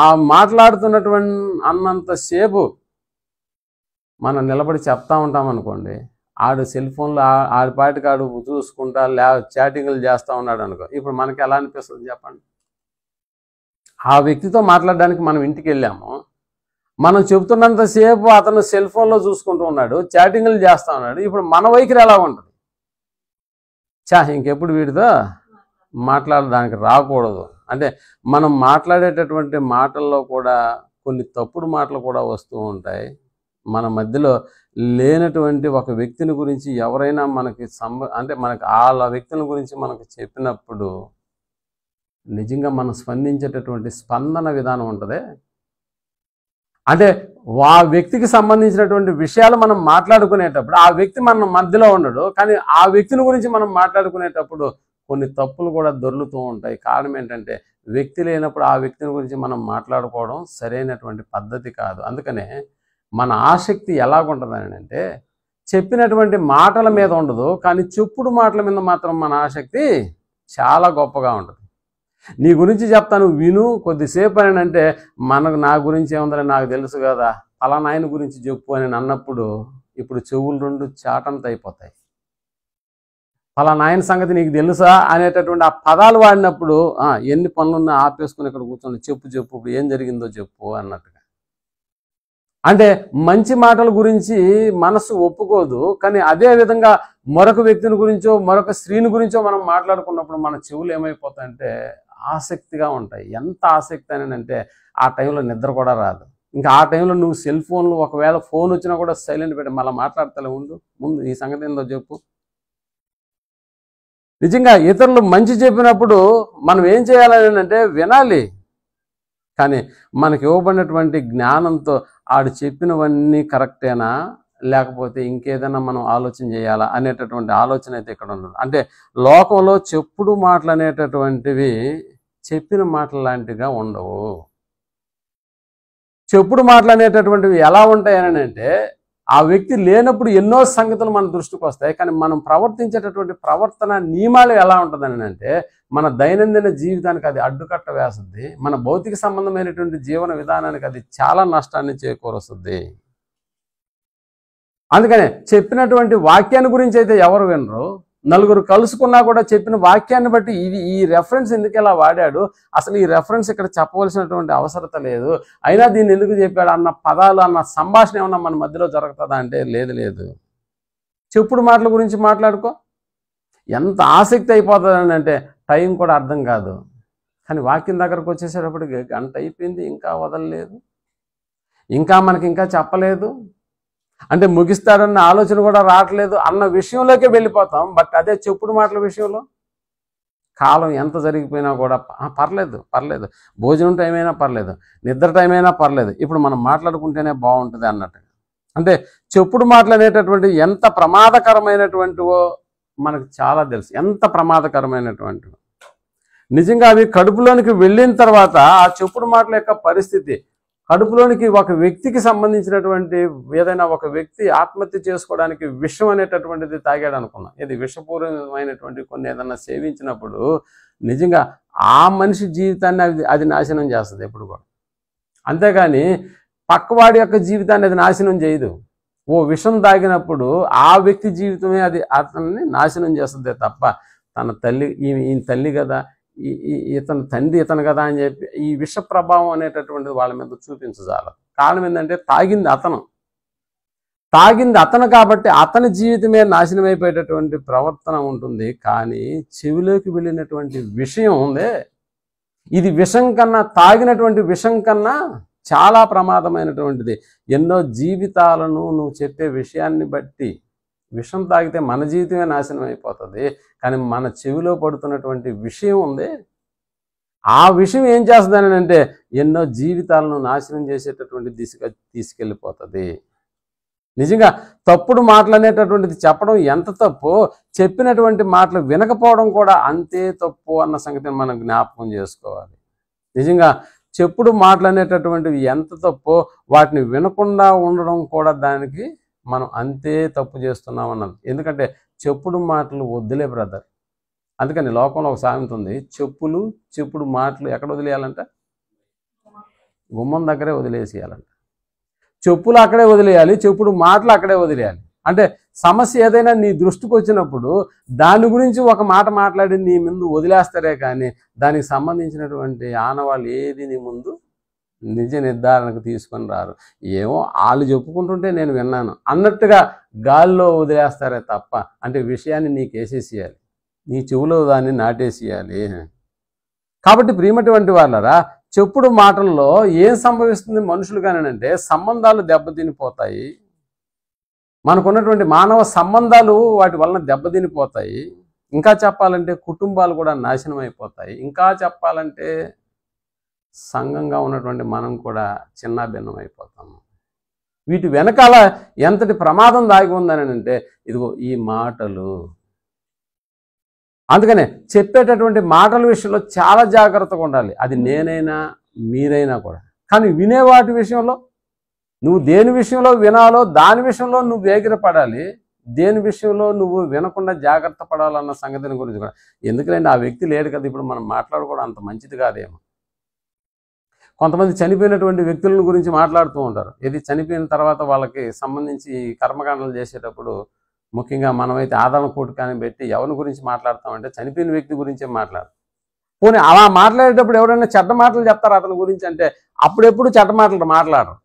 Speaker 1: ఆ మాట్లాడుతున్నటువంటి అన్నంతసేపు మనం నిలబడి చెప్తా ఉంటాం అనుకోండి, ఆడు సెల్ ఫోన్లో ఆడి పాటికి ఆడు చూసుకుంటా చాటింగ్లు చేస్తూ ఉన్నాడు అనుకో, ఇప్పుడు మనకి ఎలా అనిపిస్తుంది చెప్పండి? ఆ వ్యక్తితో మాట్లాడడానికి మనం ఇంటికి వెళ్ళాము, మనం చెబుతున్నంతసేపు అతను సెల్ ఫోన్లో చూసుకుంటూ ఉన్నాడు, చాటింగ్లు చేస్తూ ఉన్నాడు. ఇప్పుడు మన వైఖరి ఎలా ఉంటుంది? ఇంకెప్పుడు వీడితో మాట్లాడడానికి రాకూడదు. అంటే మనం మాట్లాడేటటువంటి మాటల్లో కూడా కొన్ని తప్పుడు మాటలు కూడా వస్తూ ఉంటాయి. మన మధ్యలో లేనటువంటి ఒక వ్యక్తిని గురించి ఎవరైనా మనకి అంటే మనకి వాళ్ళ వ్యక్తుల గురించి మనకు చెప్పినప్పుడు నిజంగా మనం స్పందించేటటువంటి స్పందన విధానం ఉంటుంది. అంటే ఆ వ్యక్తికి సంబంధించినటువంటి విషయాలు మనం మాట్లాడుకునేటప్పుడు ఆ వ్యక్తి మన మధ్యలో ఉండడు, కానీ ఆ వ్యక్తిని గురించి మనం మాట్లాడుకునేటప్పుడు కొన్ని తప్పులు కూడా దొర్లుతూ ఉంటాయి. కారణం ఏంటంటే వ్యక్తి లేనప్పుడు ఆ వ్యక్తిని గురించి మనం మాట్లాడుకోవడం సరైనటువంటి పద్ధతి కాదు. అందుకనే మన ఆసక్తి ఎలాగుంటుందని అంటే చెప్పినటువంటి మాటల మీద ఉండదు, కానీ చెప్పుడు మాటల మీద మాత్రం మన ఆసక్తి చాలా గొప్పగా ఉంటుంది. నీ గురించి చెప్తాను విను కొద్దిసేపు అని అంటే నా గురించి ఏముందని నాకు తెలుసు కదా, అలా నాయన గురించి చెప్పు అని అన్నప్పుడు ఇప్పుడు చెవులు రెండు చాటంత అయిపోతాయి. అలా నాయన సంగతి నీకు తెలుసా అనేటటువంటి ఆ పదాలు వాడినప్పుడు ఎన్ని పనులున్నా ఆపేసుకుని ఇక్కడ కూర్చొని చెప్పు ఇప్పుడు ఏం జరిగిందో చెప్పు అన్నట్టుగా. అంటే మంచి మాటల గురించి మనసు ఒప్పుకోదు, కానీ అదే విధంగా మరొక వ్యక్తిని గురించో మరొక స్త్రీని గురించో మనం మాట్లాడుకున్నప్పుడు మన చెవులు ఏమైపోతాయంటే ఆసక్తిగా ఉంటాయి. ఎంత ఆసక్తి అని అంటే ఆ టైంలో నిద్ర కూడా రాదు. ఇంకా ఆ టైంలో నువ్వు సెల్ ఫోన్లు ఒకవేళ ఫోన్ వచ్చినా కూడా సైలెంట్ పెట్టి మళ్ళీ మాట్లాడతలే ఉండు, ముందు ఈ సంగతి ఏందో చెప్పు. నిజంగా ఇతరులు మంచి చెప్పినప్పుడు మనం ఏం చేయాలని అంటే వినాలి, కానీ మనకి ఇవ్వబడినటువంటి జ్ఞానంతో ఆడు చెప్పినవన్నీ కరెక్టేనా లేకపోతే ఇంకేదైనా మనం ఆలోచన చేయాలా అనేటటువంటి ఆలోచన అయితే ఇక్కడ ఉండదు. అంటే లోకంలో చెప్పుడు మాటలు అనేటటువంటివి చెప్పిన మాటలు లాంటిగా ఉండవు. చెప్పుడు మాటలు అనేటటువంటివి ఎలా ఉంటాయని అంటే ఆ వ్యక్తి లేనప్పుడు ఎన్నో సంగతులు మన దృష్టికి వస్తాయి, కానీ మనం ప్రవర్తించేటటువంటి ప్రవర్తన నియమాలు ఎలా ఉంటుందని అంటే మన దైనందిన జీవితానికి అది అడ్డుకట్ట వేస్తుంది, మన భౌతిక సంబంధమైనటువంటి జీవన విధానానికి అది చాలా నష్టాన్ని చేకూరుస్తుంది. అందుకనే చెప్పినటువంటి వాక్యాన్ని గురించి అయితే ఎవరు వినరు, నలుగురు కలుసుకున్నా కూడా చెప్పిన వాక్యాన్ని బట్టి ఈ రెఫరెన్స్ ఎందుకు ఇలా వాడాడు, అసలు ఈ రెఫరెన్స్ ఇక్కడ చెప్పవలసినటువంటి అవసరత లేదు, అయినా దీన్ని ఎందుకు చెప్పాడు అన్న పదాలు అన్న సంభాషణ ఏమన్నా మన మధ్యలో జరుగుతుందా అంటే లేదు. చెప్పుడు మాటల గురించి మాట్లాడుకో, ఎంత ఆసక్తి అయిపోతుందని అంటే టైం కూడా అర్థం కాదు. కానీ వాక్యం దగ్గరకు వచ్చేసేటప్పటికి గంట అయిపోయింది, ఇంకా వదలలేదు, ఇంకా మనకి ఇంకా చెప్పలేదు. అంటే ముగిస్తాడన్న ఆలోచన కూడా రావట్లేదు అన్న విషయంలోకే వెళ్ళిపోతాం. బట్ అదే చెప్పుడు మాటల విషయంలో కాలం ఎంత జరిగిపోయినా కూడా పర్లేదు, భోజనం టైం అయినా పర్లేదు, నిద్ర టైం అయినా పర్లేదు, ఇప్పుడు మనం మాట్లాడుకుంటేనే బాగుంటుంది అన్నట్టుగా. అంటే చెప్పుడు మాటలు అనేటటువంటి ఎంత ప్రమాదకరమైనటువంటివో మనకు చాలా తెలుసు. ఎంత ప్రమాదకరమైనటువంటివో నిజంగా అవి కడుపులోనికి వెళ్ళిన తర్వాత ఆ చెప్పుడు మాటల యొక్క పరిస్థితి, కడుపులోనికి ఒక వ్యక్తికి సంబంధించినటువంటి ఏదైనా ఒక వ్యక్తి ఆత్మహత్య చేసుకోవడానికి విషం అనేటటువంటిది తాగాడు అనుకున్నాం. ఇది విషపూర్వమైనటువంటి కొన్ని ఏదన్నా సేవించినప్పుడు నిజంగా ఆ మనిషి జీవితాన్ని అది నాశనం చేస్తుంది ఎప్పుడు కూడా. అంతేగాని పక్కవాడి యొక్క జీవితాన్ని అది నాశనం చేయదు. ఓ విషం తాగినప్పుడు ఆ వ్యక్తి జీవితమే అది అతన్ని నాశనం చేస్తుంది తప్ప తన తల్లి ఈయన తల్లి కదా, ఇతను తండ్రి ఇతను కదా అని చెప్పి ఈ విష ప్రభావం అనేటటువంటిది వాళ్ళ మీద చూపించజాల. కారణం ఏంటంటే తాగింది అతను కాబట్టి అతని జీవితమే నాశనం అయిపోయేటటువంటి ప్రవర్తన ఉంటుంది. కానీ చెవిలోకి వెళ్ళినటువంటి విషయం ఉందే, ఇది విషం కన్నా, తాగినటువంటి విషం కన్నా చాలా ప్రమాదమైనటువంటిది. ఎన్నో జీవితాలను నువ్వు చెప్పే విషయాన్ని బట్టి, విషం తాగితే మన జీవితమే నాశనం అయిపోతుంది, కానీ మన చెవిలో పడుతున్నటువంటి విషయం ఉంది, ఆ విషయం ఏం చేస్తుందని అంటే ఎన్నో జీవితాలను నాశనం చేసేటటువంటి దిశగా తీసుకెళ్ళిపోతుంది. నిజంగా తప్పుడు మాటలు అనేటటువంటిది చెప్పడం ఎంత తప్పు, చెప్పినటువంటి మాటలు వినకపోవడం కూడా అంతే తప్పు అన్న సంగతిని మనం జ్ఞాపకం చేసుకోవాలి. నిజంగా చెప్పుడు మాటలు అనేటటువంటివి ఎంత తప్పో వాటిని వినకుండా ఉండడం కూడా దానికి మనం అంతే తప్పు చేస్తున్నాం అన్నది. ఎందుకంటే చెప్పుడు మాటలు వద్దులే బ్రదర్. అందుకని లోకంలో ఒక సామెత ఉంది, చెప్పుడు మాటలు ఎక్కడ వదిలేయాలంట? గుమ్మం దగ్గరే వదిలేసేయాలంట. చెప్పులు అక్కడే వదిలేయాలి, చెప్పుడు మాటలు అక్కడే వదిలేయాలి. అంటే సమస్య ఏదైనా నీ దృష్టికి వచ్చినప్పుడు దాని గురించి ఒక మాట మాట్లాడి నీ ముందు వదిలేస్తారే కానీ దానికి సంబంధించినటువంటి ఆనవాళ్ళు ఏది నీ ముందు నిజ నిర్ధారణకు తీసుకొని రారు. ఏమో వాళ్ళు చెప్పుకుంటుంటే నేను విన్నాను అన్నట్టుగా గాల్లో వదిలేస్తారే తప్ప, అంటే విషయాన్ని నీకు వేసేసేయాలి, నీ చెవులో దాన్ని నాటేసేయాలి. కాబట్టి ప్రియమైనటువంటి వాళ్ళరా, చెప్పుడు మాటల్లో ఏం సంభవిస్తుంది మనుషులు కానంటే సంబంధాలు దెబ్బతినిపోతాయి. మనకున్నటువంటి మానవ సంబంధాలు వాటి వలన దెబ్బతినిపోతాయి. ఇంకా చెప్పాలంటే కుటుంబాలు కూడా నాశనం అయిపోతాయి. ఇంకా చెప్పాలంటే సంఘంగా ఉన్నటువంటి మనం కూడా చిన్న భిన్నం అయిపోతాము. వీటి వెనకాల ఎంతటి ప్రమాదం దాగి ఉందని అంటే ఇదిగో ఈ మాటలు. అందుకనే చెప్పేటటువంటి మాటల విషయంలో చాలా జాగ్రత్తగా ఉండాలి. అది నేనైనా మీరైనా కూడా. కానీ వినే వాటి విషయంలో నువ్వు దేని విషయంలో వినాలో దాని విషయంలో నువ్వు వేగిరపడాలి, దేని విషయంలో నువ్వు వినకుండా జాగ్రత్త పడాలన్న సంగతిని గురించి కూడా. ఎందుకంటే ఆ వ్యక్తి లేడు కదా, ఇప్పుడు మనం మాట్లాడుకోవడం అంత మంచిది కాదేమో. కొంతమంది చనిపోయినటువంటి వ్యక్తుల గురించి మాట్లాడుతూ ఉంటారు. ఇది చనిపోయిన తర్వాత వాళ్ళకి సంబంధించి కర్మకాండలు చేసేటప్పుడు ముఖ్యంగా మనమైతే ఆదరణ కూటకాన్ని పెట్టి ఎవరి గురించి మాట్లాడతామంటే చనిపోయిన వ్యక్తి గురించే మాట్లాడతాం. పోనీ అలా మాట్లాడేటప్పుడు ఎవరైనా చెడ్డ మాటలు చెప్తారు అతని గురించి అంటే అప్పుడెప్పుడు చెడ్డ మాటలు మాట్లాడరు.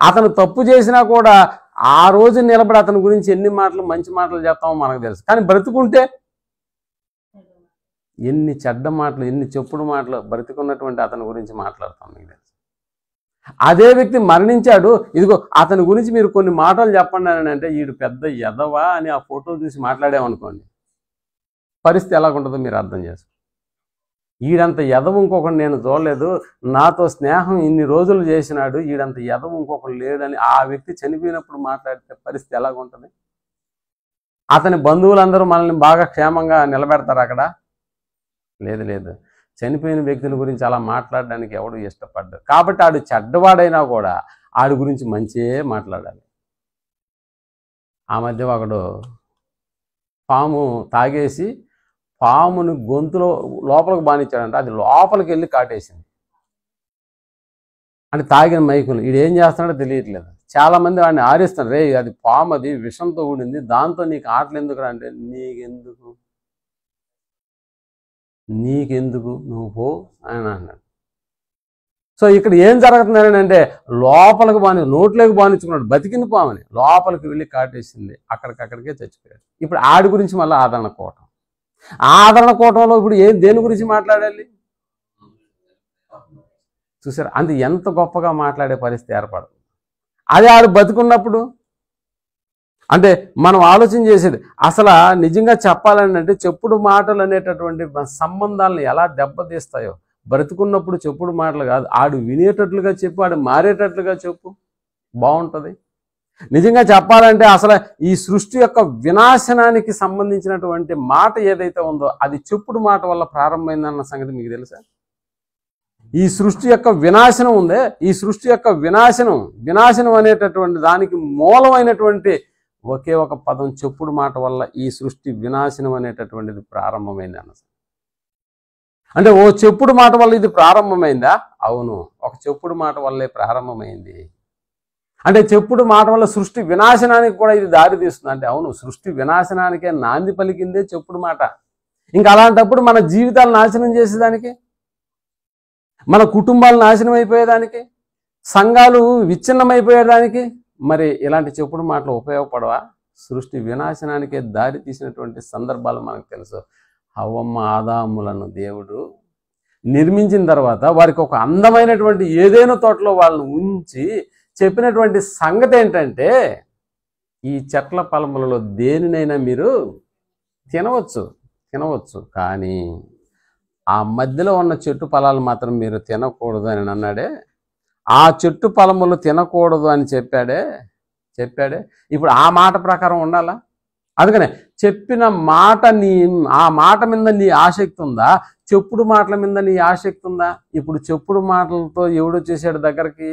Speaker 1: అతను తప్పు చేసినా కూడా ఆ రోజు నిలబడి అతని గురించి ఎన్ని మాటలు మంచి మాటలు చెప్తామో మనకు తెలుసు. కానీ బ్రతుకుంటే ఎన్ని చెడ్డ మాటలు, ఎన్ని చెప్పుడు మాటలు బ్రతుకున్నటువంటి అతని గురించి మాట్లాడతాం మీకు తెలుసు. అదే వ్యక్తి మరణించాడు, ఇదిగో అతని గురించి మీరు కొన్ని మాటలు చెప్పండి అని అంటే ఈడు పెద్ద ఎదవా అని ఆ ఫోటో చూసి మాట్లాడామనుకోండి, పరిస్థితి ఎలాగుంటుందో మీరు అర్థం చేసుకోండి. ఈడంత ఎదవ ఇంకొకటి నేను చూడలేదు, నాతో స్నేహం ఇన్ని రోజులు చేసినాడు, ఈడంత ఎదవ ఇంకొకటి లేడని ఆ వ్యక్తి చనిపోయినప్పుడు మాట్లాడితే పరిస్థితి ఎలాగుంటుంది? అతని బంధువులందరూ మనల్ని బాగా క్షేమంగా నిలబెడతారు అక్కడ? లేదు. చనిపోయిన వ్యక్తుల గురించి అలా మాట్లాడడానికి ఎవడు ఇష్టపడ్డాడు. కాబట్టి ఆడు చెడ్డవాడైనా కూడా ఆడి గురించి మంచిగా మాట్లాడాలి. ఆ మధ్య ఒకడు పాము తాగేసి పాముని గొంతులో లోపలికి బానిచ్చాడంట, అది లోపలికి వెళ్ళి కాటేసింది. అంటే తాగిన మైకులు ఈడేం చేస్తున్నాడో తెలియట్లేదు. చాలామంది వాడిని ఆరిస్తారు, రే అది పాము, అది విషంతో కూడింది, దాంతో నీకు ఆటలు ఎందుకు అంటే నీకెందుకు నువ్వు పో అని అన్నాడు. సో ఇక్కడ ఏం జరుగుతుందని అంటే లోపలికి నోట్లోకి బానించుకున్నాడు, బతికింది పామని లోపలికి వెళ్ళి కాటేసింది, అక్కడికక్కడికే చచ్చిపోయాడు. ఇప్పుడు ఆడి గురించి మళ్ళీ ఆదరణ కూటంలో ఇప్పుడు దేని గురించి మాట్లాడాలి చూసారు? అంత ఎంత గొప్పగా మాట్లాడే పరిస్థితి ఏర్పడుతుంది. అది ఆడు బతుకున్నప్పుడు అంటే మనం ఆలోచన చేసేది అసలు నిజంగా చెప్పాలని అంటే చెప్పుడు మాటలు అనేటటువంటి సంబంధాలను ఎలా దెబ్బతీస్తాయో, బ్రతుకున్నప్పుడు చెప్పుడు మాటలు కాదు, ఆడు వినేటట్లుగా చెప్పు, ఆడు మారేటట్లుగా చెప్పు, బాగుంటుంది. నిజంగా చెప్పాలంటే అసలు ఈ సృష్టి యొక్క వినాశనానికి సంబంధించినటువంటి మాట ఏదైతే ఉందో అది చెప్పుడు మాట వల్ల ప్రారంభమైందన్న సంగతి మీకు తెలుసా? ఈ సృష్టి యొక్క వినాశనం ఉందే, ఈ సృష్టి యొక్క వినాశనం అనేటటువంటి దానికి మూలమైనటువంటి ఒకే ఒక పదం చెప్పుడు మాట వల్ల ఈ సృష్టి వినాశనం అనేటటువంటిది ప్రారంభమైంది అన్న. అంటే ఓ చెప్పుడు మాట వల్ల ఇది ప్రారంభమైందా? అవును, ఒక చెప్పుడు మాట వల్లే ప్రారంభమైంది. అంటే చెప్పుడు మాట వల్ల సృష్టి వినాశనానికి కూడా ఇది దారి తీస్తుంది అంటే అవును, సృష్టి వినాశనానికే నాంది పలికిందే చెప్పుడు మాట. ఇంకా అలాంటప్పుడు మన జీవితాలు నాశనం చేసేదానికి, మన కుటుంబాలు నాశనం అయిపోయేదానికి, సంఘాలు విచ్ఛిన్నమైపోయేదానికి మరి ఇలాంటి చెప్పుడు మాటలు ఉపయోగపడవా? సృష్టి వినాశనానికే దారి తీసినటువంటి సందర్భాలు మనకు తెలుసు. హవ్వమ్మ ఆదాములను దేవుడు నిర్మించిన తర్వాత వారికి ఒక అందమైనటువంటి ఏదైనా తోటలో వాళ్ళని ఉంచి చెప్పినటువంటి సంగతి ఏంటంటే, ఈ చెట్ల ఫలములలో దేనినైనా మీరు తినవచ్చు కానీ ఆ మధ్యలో ఉన్న చెట్టు ఫలాలు మాత్రం మీరు తినకూడదు అని అన్నాడే. ఆ చెట్టు ఫలములు తినకూడదు అని చెప్పాడే. ఇప్పుడు ఆ మాట ప్రకారం ఉండాలా? అందుకనే చెప్పిన మాట ఆ మాట మీద నీ ఆసక్తి ఉందా? చెప్పుడు మాటల మీద నీ ఆసక్తి ఉందా? ఇప్పుడు చెప్పుడు మాటలతో ఎవడు చేసాడు దగ్గరికి?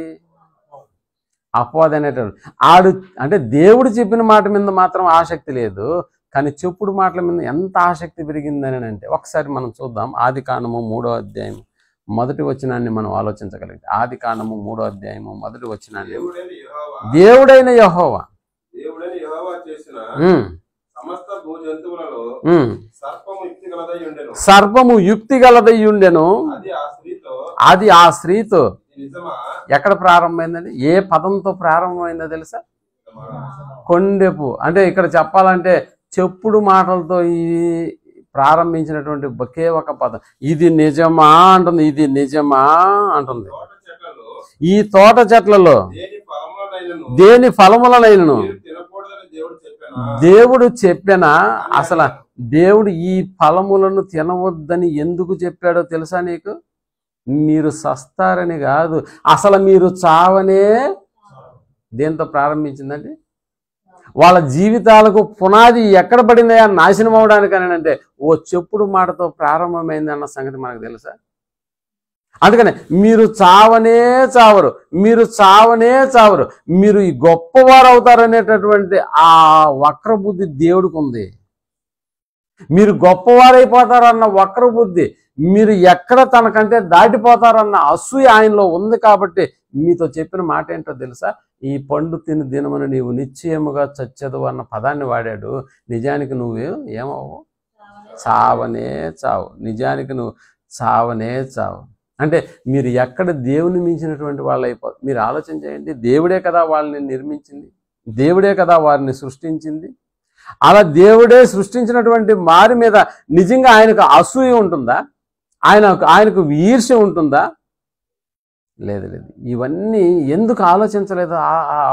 Speaker 1: అపవాది అనేటప్పుడు ఆడు. అంటే దేవుడు చెప్పిన మాట మీద మాత్రం ఆసక్తి లేదు, కానీ చెప్పుడు మాటల మీద ఎంత ఆసక్తి పెరిగిందని అంటే ఒకసారి మనం చూద్దాం. ఆదికాండము 3వ అధ్యాయం మొదటి వచనాన్ని మనం ఆలోచించగలిగితే, ఆదికాండము 3వ అధ్యాయము మొదటి వచనాన్ని, దేవుడైన యెహోవా సర్పము యుక్తి గలదై ఉండెను, అది ఆ స్త్రీతో ఎక్కడ ప్రారంభమైందని, ఏ పదంతో ప్రారంభమైందో తెలుసా? కొండెపు. అంటే ఇక్కడ చెప్పాలంటే చెప్పుడు మాటలతో ఈ ప్రారంభించినటువంటి ఒకే ఒక పదం, ఇది నిజమా అంటుంది. ఇది నిజమా అంటుంది. ఈ తోట చెట్లలో దేని ఫలములనైనను దేవుడు చెప్పినా, అసలు దేవుడు ఈ ఫలములను తినవద్దని ఎందుకు చెప్పాడో తెలుసా నీకు? మీరు సస్తారని కాదు, అసలు మీరు చావనే. దేంతో ప్రారంభించిందండి? వాళ్ళ జీవితాలకు పునాది ఎక్కడ పడిందయా నాశనం అవడానికి అని అంటే ఓ చెప్పుడు మాటతో ప్రారంభమైంది అన్న సంగతి మనకు తెలుసా? అందుకనే మీరు చావనే చావరు, మీరు ఈ గొప్పవారు అవుతారనేటటువంటి ఆ వక్ర బుద్ధి దేవుడికి ఉంది. మీరు గొప్పవారైపోతారన్న వక్ర బుద్ధి, మీరు ఎక్కడ తనకంటే దాటిపోతారన్న అసూయ ఆయనలో ఉంది. కాబట్టి మీతో చెప్పిన మాట ఏంటో తెలుసా? ఈ పండు తిని దినమున నీవు నిశ్చయముగా చచ్చదు అన్న పదాన్ని వాడాడు. నిజానికి నువ్వు ఏమవు? చావనే చావు. నిజానికి నువ్వు చావనే చావు. అంటే మీరు ఎక్కడ దేవుని మించినటువంటి వాళ్ళు అయిపోతారు. మీరు ఆలోచన చేయండి. దేవుడే కదా వాళ్ళని నిర్మించింది, దేవుడే కదా వారిని సృష్టించింది. అలా దేవుడే సృష్టించినటువంటి వారి మీద నిజంగా ఆయనకు అసూయ ఉంటుందా? ఆయనకు ఈర్ష్య ఉంటుందా? లేదు. ఇవన్నీ ఎందుకు ఆలోచించలేదు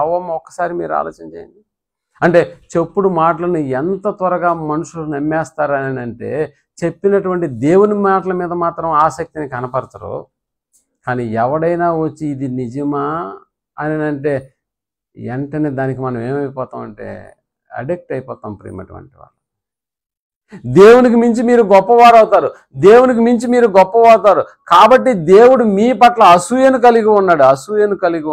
Speaker 1: అవ్వమ్మ? ఒక్కసారి మీరు ఆలోచన చేయండి. అంటే చెప్పుడు మాటలను ఎంత త్వరగా మనుషులు నమ్మేస్తారని అంటే చెప్పినటువంటి దేవుని మాటల మీద మాత్రం ఆసక్తిని కనపరచరు. కానీ ఎవడైనా వచ్చి ఇది నిజమా అని అంటే వెంటనే దానికి మనం ఏమైపోతాం అంటే అడిక్ట్ అయిపోతాం. ప్రేమటువంటి వాళ్ళు దేవునికి మించి మీరు గొప్పవారు అవుతారు, దేవునికి మించి మీరు గొప్పవారు. కాబట్టి దేవుడు మీ పట్ల అసూయను కలిగి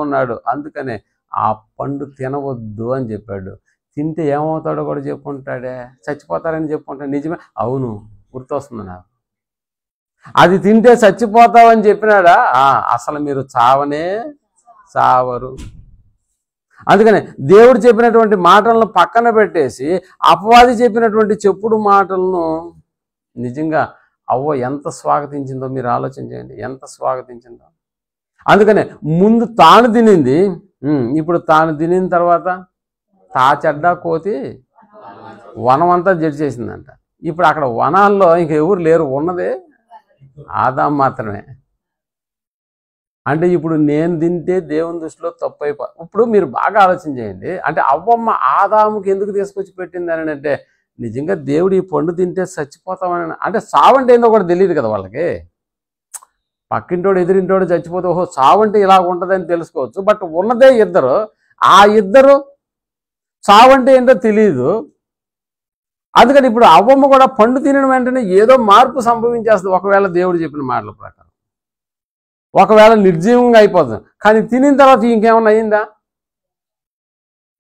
Speaker 1: ఉన్నాడు. అందుకనే ఆ పండు తినవద్దు అని చెప్పాడు. తింటే ఏమవుతాడో కూడా చెప్పుకుంటాడే, చచ్చిపోతారని చెప్పుకుంటాడు. నిజమే, అవును, గుర్తొస్తుంది నాకు. అది తింటే చచ్చిపోతావని చెప్పినాడా? అసలు మీరు చావనే చావరు. అందుకనే దేవుడు చెప్పినటువంటి మాటలను పక్కన పెట్టేసి అపవాది చెప్పినటువంటి చెప్పుడు మాటలను నిజంగా అవ్వ ఎంత స్వాగతించిందో మీరు ఆలోచన చేయండి, ఎంత స్వాగతించిందో. అందుకనే ముందు తాను తినింది, ఇప్పుడు తాను తినిన తర్వాత తా చెడ్డ కోతి వనం అంతా జడ్జి చేసిందంట. ఇప్పుడు అక్కడ వనాల్లో ఇంకెవరు లేరు, ఉన్నదే ఆదాం మాత్రమే. అంటే ఇప్పుడు నేను తింటే దేవుని దృష్టిలో తప్పు ఇప్పుడు మీరు బాగా ఆలోచన చేయండి. అంటే అవ్వమ్మ ఆదాముకి ఎందుకు తీసుకొచ్చి పెట్టింది అని అంటే నిజంగా దేవుడు ఈ పండు తింటే చచ్చిపోతామని, అంటే సావంటే ఏందో కూడా తెలియదు కదా వాళ్ళకి. పక్కింటోడు ఎదిరింటోడు చచ్చిపోతే ఓహో సావంటే ఇలా ఉంటుందని తెలుసుకోవచ్చు. బట్ ఉన్నదే ఇద్దరు, ఆ ఇద్దరు సావంటే ఏంటో తెలియదు. అందుకని ఇప్పుడు అవ్వమ్మ కూడా పండు తినడం వెంటనే ఏదో మార్పు సంభవించేస్తుంది ఒకవేళ దేవుడు చెప్పిన మాటల ప్రకారం. ఒకవేళ నిర్జీవంగా అయిపోతుంది. కానీ తినిన తర్వాత ఇంకేమన్నా అయిందా?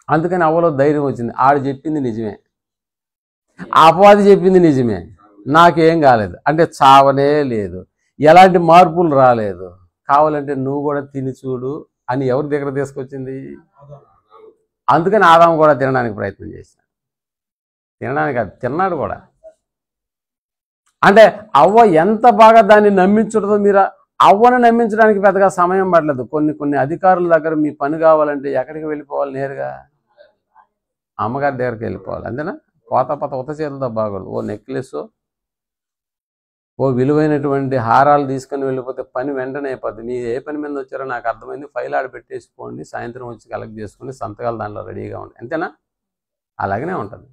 Speaker 1: అందుకని అవ్వలో ధైర్యం వచ్చింది. ఆడు చెప్పింది నిజమే, అపవాది చెప్పింది నిజమే, నాకేం కాలేదు, అంటే చావనే లేదు, ఎలాంటి మార్పులు రాలేదు, కావాలంటే నువ్వు కూడా తిని చూడు అని ఎవరి దగ్గర తీసుకొచ్చింది? అందుకని ఆదాము కూడా తినడానికి ప్రయత్నం చేశాడు. తినడానికి అది తిన్నాడు కూడా. అంటే అవ్వ ఎంత బాగా దాన్ని నమ్మించుంటుందో. మీరు అవ్వను నమ్మించడానికి పెద్దగా సమయం పడలేదు. కొన్ని అధికారుల దగ్గర మీ పని కావాలంటే ఎక్కడికి వెళ్ళిపోవాలి? నేరుగా అమ్మగారి దగ్గరికి వెళ్ళిపోవాలి, అంతేనా? పోత ఉత చేతులతో బాగోదు. ఓ నెక్లెస్, ఓ విలువైనటువంటి హారాలు తీసుకొని వెళ్ళిపోతే పని వెంటనే అయిపోద్ది. మీరు ఏ పని మీద వచ్చారో నాకు అర్థమైంది, ఫైల్ ఆడ పెట్టేసుకోండి, సాయంత్రం వచ్చి కలెక్ట్ చేసుకోండి, సంతకాలు దాంట్లో రెడీగా ఉంటాయి, అంతేనా? అలాగనే ఉంటుంది.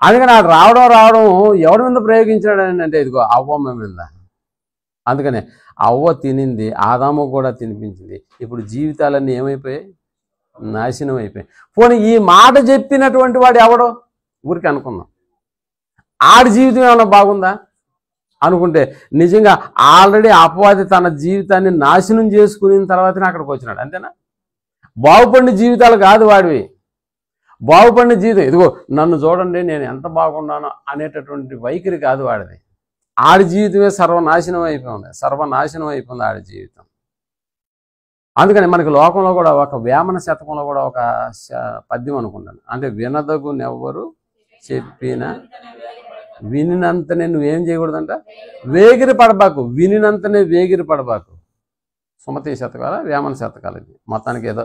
Speaker 1: అందుకని ఆడు రావడం ఎవరి మీద ప్రయోగించాడు అని అంటే ఇదిగో అవ్వమ్మ మీద. అందుకనే అవ్వ తినింది, ఆదాము కూడా తినిపించింది. ఇప్పుడు జీవితాలన్నీ ఏమైపోయాయి? నాశనం అయిపోయాయి. పోనీ ఈ మాట చెప్పినటువంటి వాడు ఎవడో ఊరికి అనుకుందాం, ఆడి జీవితం ఏమైనా బాగుందా అనుకుంటే నిజంగా ఆల్రెడీ అపవాది తన జీవితాన్ని నాశనం చేసుకున్న తర్వాతనే అక్కడికి వచ్చినాడు, అంతేనా? బాగుపడిన జీవితాలు కాదు వాడివి. బాగుపడిన జీవితం ఇదిగో నన్ను చూడండి నేను ఎంత బాగున్నానో అనేటటువంటి వైఖరి కాదు వాడిది. ఆడి జీవితమే సర్వనాశనం అయిపోయింది ఆడి జీవితం. అందుకని మనకి లోకంలో కూడా ఒక వేమన శతకంలో కూడా ఒక పద్యం అనుకుంటాను, అంటే వినదగునెవ్వరు చెప్పిన వినినంతనే నువ్వేం చేయకూడదంట, వేగిరి పడబాకు, వినినంతనే వేగిరి పడబాకు. సుమతి శతకాల వేమన శతకాలు ఇది మొత్తానికి ఏదో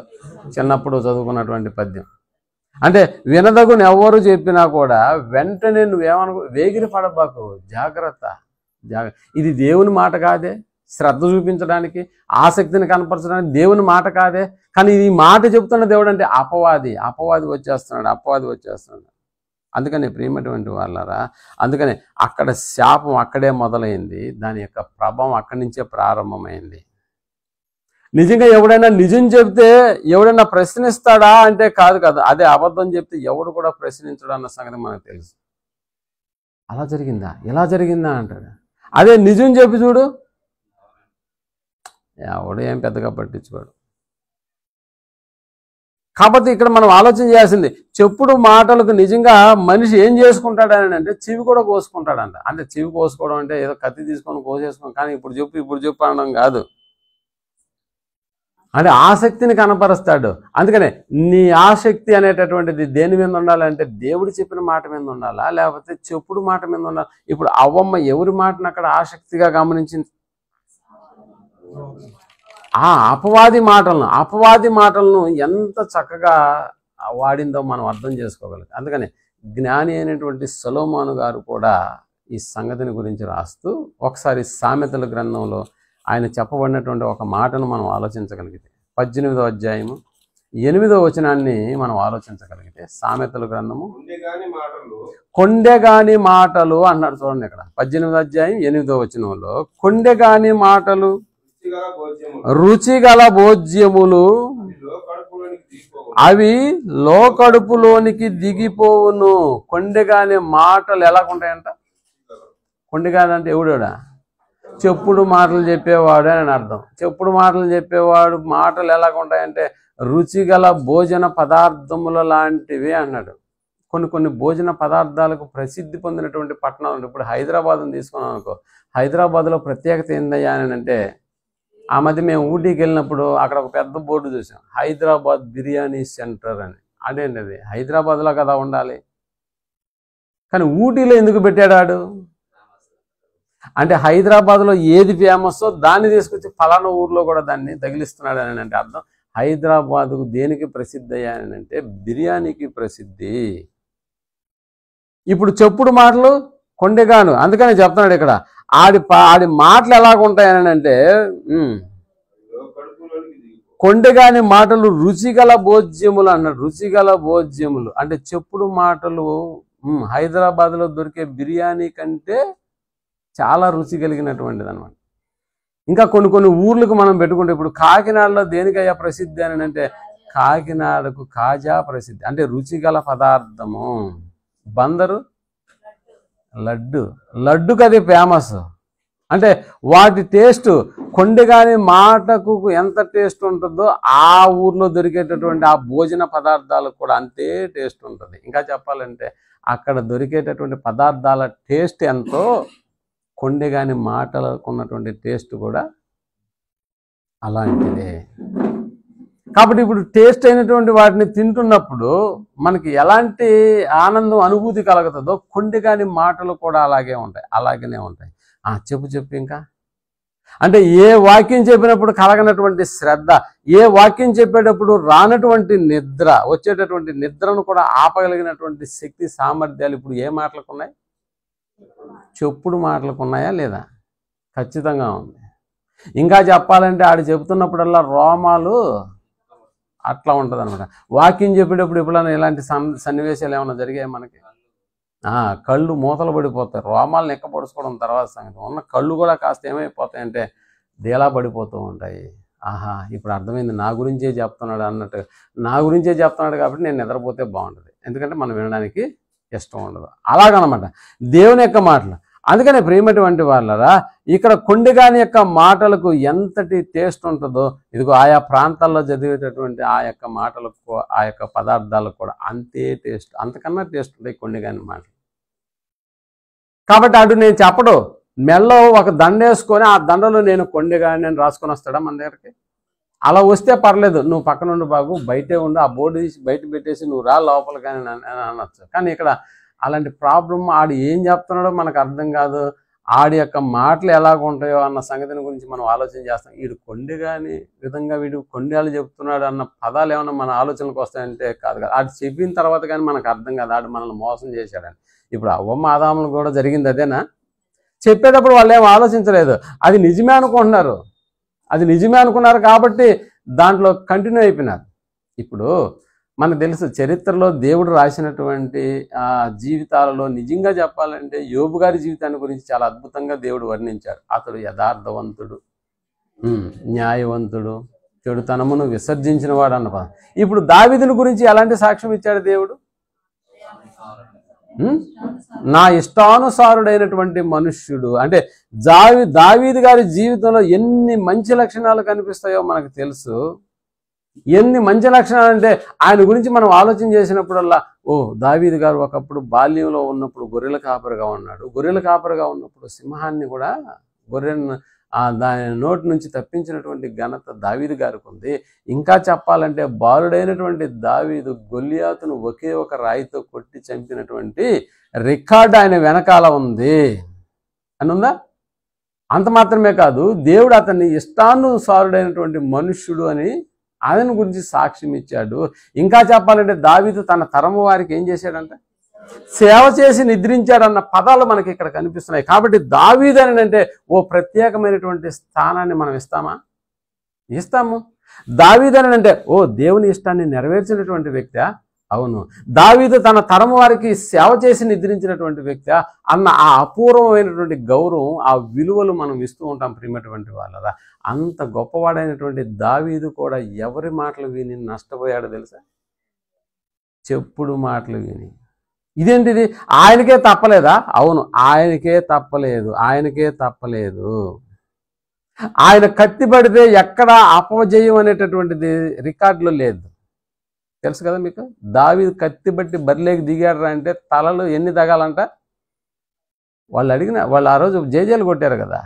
Speaker 1: చిన్నప్పుడు చదువుకున్నటువంటి పద్యం. అంటే వినదగునెవ్వరు చెప్పినా కూడా వెంటనే నువ్వేమనుకో, వేగిరి పడబాకు, జాగ్రత్త. ఇది దేవుని మాట కాదే, శ్రద్ధ చూపించడానికి ఆసక్తిని కనపరచడానికి దేవుని మాట కాదే. కానీ ఈ మాట చెప్తున్న దేవుడు అంటే అపవాది వచ్చేస్తున్నాడు. అందుకని ప్రియమైనటువంటి వాళ్ళారా, అందుకని అక్కడ శాపం అక్కడే మొదలైంది, దాని యొక్క ప్రభావం అక్కడి నుంచే ప్రారంభమైంది. నిజంగా ఎవడైనా నిజం చెప్తే ఎవడైనా ప్రశ్నిస్తాడా అంటే కాదు. అదే అబద్ధం చెప్తే ఎవడు కూడా ప్రశ్నించడు అన్న సంగతి మనకు తెలుసు. అలా జరిగిందా ఇలా జరిగిందా అంటాడు. అదే నిజం చెప్పి చూడు, ఎవడు ఏం పెద్దగా పట్టించుకోడు. కాబట్టి ఇక్కడ మనం ఆలోచన చేయాల్సింది, చెప్పుడు మాటలకు నిజంగా మనిషి ఏం చేసుకుంటాడని అంటే చెవి కూడా కోసుకుంటాడంట. అంటే చెవి కోసుకోవడం అంటే ఏదో కత్తి తీసుకొని కోసేసుకోవడం, కానీ ఇప్పుడు చెప్పు అనడం కాదు. అంటే ఆసక్తిని కనపరుస్తాడు. అందుకనే నీ ఆసక్తి అనేటటువంటిది దేని మీద ఉండాలంటే దేవుడు చెప్పిన మాట మీద ఉండాలా, లేకపోతే చెప్పుడు మాట మీద ఉండాలా? ఇప్పుడు అవ్వమ్మ ఎవరి మాటను అక్కడ ఆసక్తిగా గమనించింది? ఆ అపవాది మాటలను ఎంత చక్కగా వాడిందో మనం అర్థం చేసుకోగలం. అందుకని జ్ఞాని అయినటువంటి సొలొమోను గారు కూడా ఈ సంగతిని గురించి రాస్తూ ఒకసారి సామెతల గ్రంథంలో ఆయన చెప్పబడినటువంటి ఒక మాటను మనం ఆలోచించగలిగితే 18వ అధ్యాయము 8వ వచనాన్ని మనం ఆలోచించగలిగితే, సామెతల గ్రంథము కొండెగాని మాటలు అన్నాడు. చూడండి ఇక్కడ 18వ అధ్యాయం 8వ వచనంలో, కొండెగాని మాటలు రుచిగల భోజ్యములు అవి లోకడుపులోనికి దిగిపోవును. కొండెగాని మాటలు ఎలాగుంటాయంట? కొండెగాని అంటే ఎవడా? చెప్పుడు మాటలు చెప్పేవాడు అని అర్థం. చెప్పుడు మాటలు చెప్పేవాడు మాటలు ఎలాగుంటాయంటే రుచిగల భోజన పదార్థముల లాంటివి అన్నాడు. కొన్ని భోజన పదార్థాలకు ప్రసిద్ధి పొందినటువంటి పట్టణాలు. ఇప్పుడు హైదరాబాద్ని తీసుకున్నాం అనుకో, హైదరాబాద్లో ప్రత్యేకత ఏందయ్యా అని అంటే, ఆ మధ్య మేము ఊటీకి వెళ్ళినప్పుడు అక్కడ ఒక పెద్ద బోర్డు చూసాం, హైదరాబాద్ బిర్యానీ సెంటర్ అని. అదేంటి అది హైదరాబాద్లో కదా ఉండాలి, కానీ ఊటీలో ఎందుకు పెట్టాడు? అంటే హైదరాబాద్లో ఏది ఫేమస్సో దాన్ని తీసుకొచ్చి ఫలానా ఊర్లో కూడా దాన్ని తగిలిస్తున్నాడు అని అంటే అర్థం. హైదరాబాద్కు దేనికి ప్రసిద్ధి అయ్యా అని అంటే బిర్యానీకి ప్రసిద్ధి. ఇప్పుడు చెప్పుడు మాటలు కొండెగాను. అందుకని చెప్తున్నాడు ఇక్కడ, ఆడి మాటలు ఎలాగుంటాయని అంటే కొండెగాని మాటలు రుచిగల భోజ్యములు అన్నాడు. రుచిగల భోజ్యములు అంటే చెప్పుడు మాటలు హైదరాబాద్లో దొరికే బిర్యానీ కంటే చాలా రుచి కలిగినటువంటిది అనమాట. ఇంకా కొన్ని కొన్ని ఊర్లకు మనం పెట్టుకుంటే ఇప్పుడు కాకినాడలో దేనికయ్యా ప్రసిద్ధి అని అంటే కాకినాడకు కాజా ప్రసిద్ధి, అంటే రుచిగల పదార్థము. బందరు లడ్డుకి అది ఫేమస్. అంటే వాటి టేస్ట్ కొండెగాని మాటకు ఎంత టేస్ట్ ఉంటుందో ఆ ఊర్లో దొరికేటటువంటి ఆ భోజన పదార్థాలకు కూడా అంతే టేస్ట్ ఉంటుంది. ఇంకా చెప్పాలంటే అక్కడ దొరికేటటువంటి పదార్థాల టేస్ట్ ఎంతో కొండెగాని మాటలకు ఉన్నటువంటి టేస్ట్ కూడా అలాంటిదే. కాబట్టి ఇప్పుడు టేస్ట్ అయినటువంటి వాటిని తింటున్నప్పుడు మనకి ఎలాంటి ఆనందం అనుభూతి కలుగుతుందో కొండెగాని మాటలు కూడా అలాగనే ఉంటాయి. చెప్పు ఇంకా అంటే ఏ వాక్యం చెప్పినప్పుడు కలగనటువంటి శ్రద్ధ, ఏ వాక్యం చెప్పేటప్పుడు రానటువంటి నిద్ర, వచ్చేటటువంటి నిద్రను కూడా ఆపగలిగినటువంటి శక్తి సామర్థ్యాలు ఇప్పుడు ఏ మాటలకు ఉన్నాయి? చెప్పుడు మాటలకు ఉన్నాయా లేదా? ఖచ్చితంగా ఉంది. ఇంకా చెప్పాలంటే ఆడు చెబుతున్నప్పుడల్లా రోమాలు అట్లా ఉంటుంది అనమాట. వాక్యం చెప్పేటప్పుడు ఎప్పుడైనా ఇలాంటి సన్నివేశాలు ఏమైనా జరిగాయి మనకి? కళ్ళు మూతలు పడిపోతాయి, రోమాలను ఎక్కపడుచుకోవడం తర్వాత సంగతి. ఉన్న కళ్ళు కూడా కాస్త ఏమైపోతాయంటే డేలా పడిపోతూ ఉంటాయి. ఇప్పుడు అర్థమైంది, నా గురించే చెప్తున్నాడు అన్నట్టు. నా గురించే చెప్తున్నాడు కాబట్టి నేను నిద్రపోతే బాగుంటుంది, ఎందుకంటే మనం వినడానికి ఇష్టం ఉండదు. అలాగనమాట దేవుని యొక్క మాటలు. అందుకనే ప్రియమైనటువంటి వాళ్ళరా, ఇక్కడ కొండెగాని యొక్క మాటలకు ఎంతటి టేస్ట్ ఉంటుందో ఇదిగో ఆయా ప్రాంతాల్లో చదివేటటువంటి ఆ యొక్క మాటలకు, ఆ యొక్క పదార్థాలకు కూడా అంతే టేస్ట్, అంతకన్నా టేస్ట్ ఉంటాయి కొండెగాని మాటలు. కాబట్టి అటు నేను చెప్పడు, మెల్లో ఒక దండ వేసుకొని ఆ దండలో నేను కొండెగాని నేను రాసుకొని వస్తాడా మన దగ్గరికి? అలా వస్తే పర్లేదు, నువ్వు పక్కనుండి బాగు, బయటే ఉండు, ఆ బోర్డు తీసి బయట పెట్టేసి నువ్వు రా లోపల కానీ అనొచ్చు. కానీ ఇక్కడ అలాంటి ప్రాబ్లం, ఆడు ఏం చెప్తున్నాడో మనకు అర్థం కాదు, ఆడి యొక్క మాటలు ఎలాగ ఉంటాయో అన్న సంగతిని గురించి మనం ఆలోచన చేస్తాం. వీడు కొండెగాని విధంగా వీడు కొండేళ్ళు చెప్తున్నాడు అన్న పదాలు ఏమన్నా మన ఆలోచనకు వస్తాయంటే కాదు కదా. ఆడు చెప్పిన తర్వాత కానీ మనకు అర్థం కాదు ఆడు మనల్ని మోసం చేశాడని. ఇప్పుడు అవ్వమ్మ ఆదాములు కూడా జరిగింది అదేనా? చెప్పేటప్పుడు వాళ్ళు ఏం ఆలోచించలేదు, అది నిజమే అనుకున్నారు కాబట్టి దాంట్లో కంటిన్యూ అయిపోయినారు. ఇప్పుడు మనకు తెలుసు చరిత్రలో దేవుడు రాసినటువంటి జీవితాలలో నిజంగా చెప్పాలంటే యోబు గారి జీవితాన్ని గురించి చాలా అద్భుతంగా దేవుడు వర్ణించాడు. అతడు యథార్థవంతుడు, న్యాయవంతుడు, చెడుతనమును విసర్జించిన వాడు అన్న పదం. ఇప్పుడు దావీదుని గురించి ఎలాంటి సాక్ష్యం ఇచ్చాడు దేవుడు? నా ఇష్టానుసారుడైనటువంటి మనుష్యుడు. అంటే దావీదు గారి జీవితంలో ఎన్ని మంచి లక్షణాలు కనిపిస్తాయో మనకు తెలుసు. ఎన్ని మంచి లక్షణాలు అంటే ఆయన గురించి మనం ఆలోచన చేసినప్పుడల్లా, దావీదు గారు ఒకప్పుడు బాల్యంలో ఉన్నప్పుడు గొర్రెల కాపరిగా ఉన్నాడు. గొర్రెల కాపరిగా ఉన్నప్పుడు సింహాన్ని కూడా దాని నోటి నుంచి తప్పించినటువంటి ఘనత దావీదు గారికి ఉంది. ఇంకా చెప్పాలంటే బాలుడైనటువంటి దావీదు గొల్లియాతును ఒకే ఒక రాయితో కొట్టి చంపినటువంటి రికార్డు ఆయన వెనకాల ఉంది అని ఉందా? అంత మాత్రమే కాదు, దేవుడు అతన్ని ఇష్టానుసారుడైనటువంటి మనుష్యుడు అని ఆయన గురించి సాక్ష్యం ఇచ్చాడు. ఇంకా చెప్పాలంటే దావీదు తన తరము వారికి ఏం చేశాడంట? సేవ చేసి నిద్రించాడన్న పదాలు మనకి ఇక్కడ కనిపిస్తున్నాయి. కాబట్టి దావీదు అని అంటే ఓ ప్రత్యేకమైనటువంటి స్థానాన్ని మనం ఇస్తాము. దావీదు అని అంటే దేవుని ఇష్టాన్ని నెరవేర్చినటువంటి వ్యక్తి. అవును, దావీదు తన తరము వారికి సేవ చేసి నిద్రించినటువంటి వ్యక్తి అన్న ఆ అపూర్వమైనటువంటి గౌరవం, ఆ విలువలు మనం ఇస్తూ ఉంటాం ప్రియమైనటువంటి వాళ్ళరా. అంత గొప్పవాడైనటువంటి దావీదు కూడా ఎవరి మాటలు విని నష్టపోయాడో తెలుసా? చెప్పుడు మాటలు విని. ఇదేంటిది? ఆయనకే తప్పలేదా? అవును, ఆయనకే తప్పలేదు. ఆయన కత్తి పడితే ఎక్కడ అపజయం అనేటటువంటిది రికార్డులో లేదు. తెలుసు కదా మీకు? దావీదు కత్తి బట్టి బరిలోకి దిగాడు అంటే తలలు ఎన్ని తగాలంట? వాళ్ళు ఆ రోజు జేజేలు కొట్టారు కదా,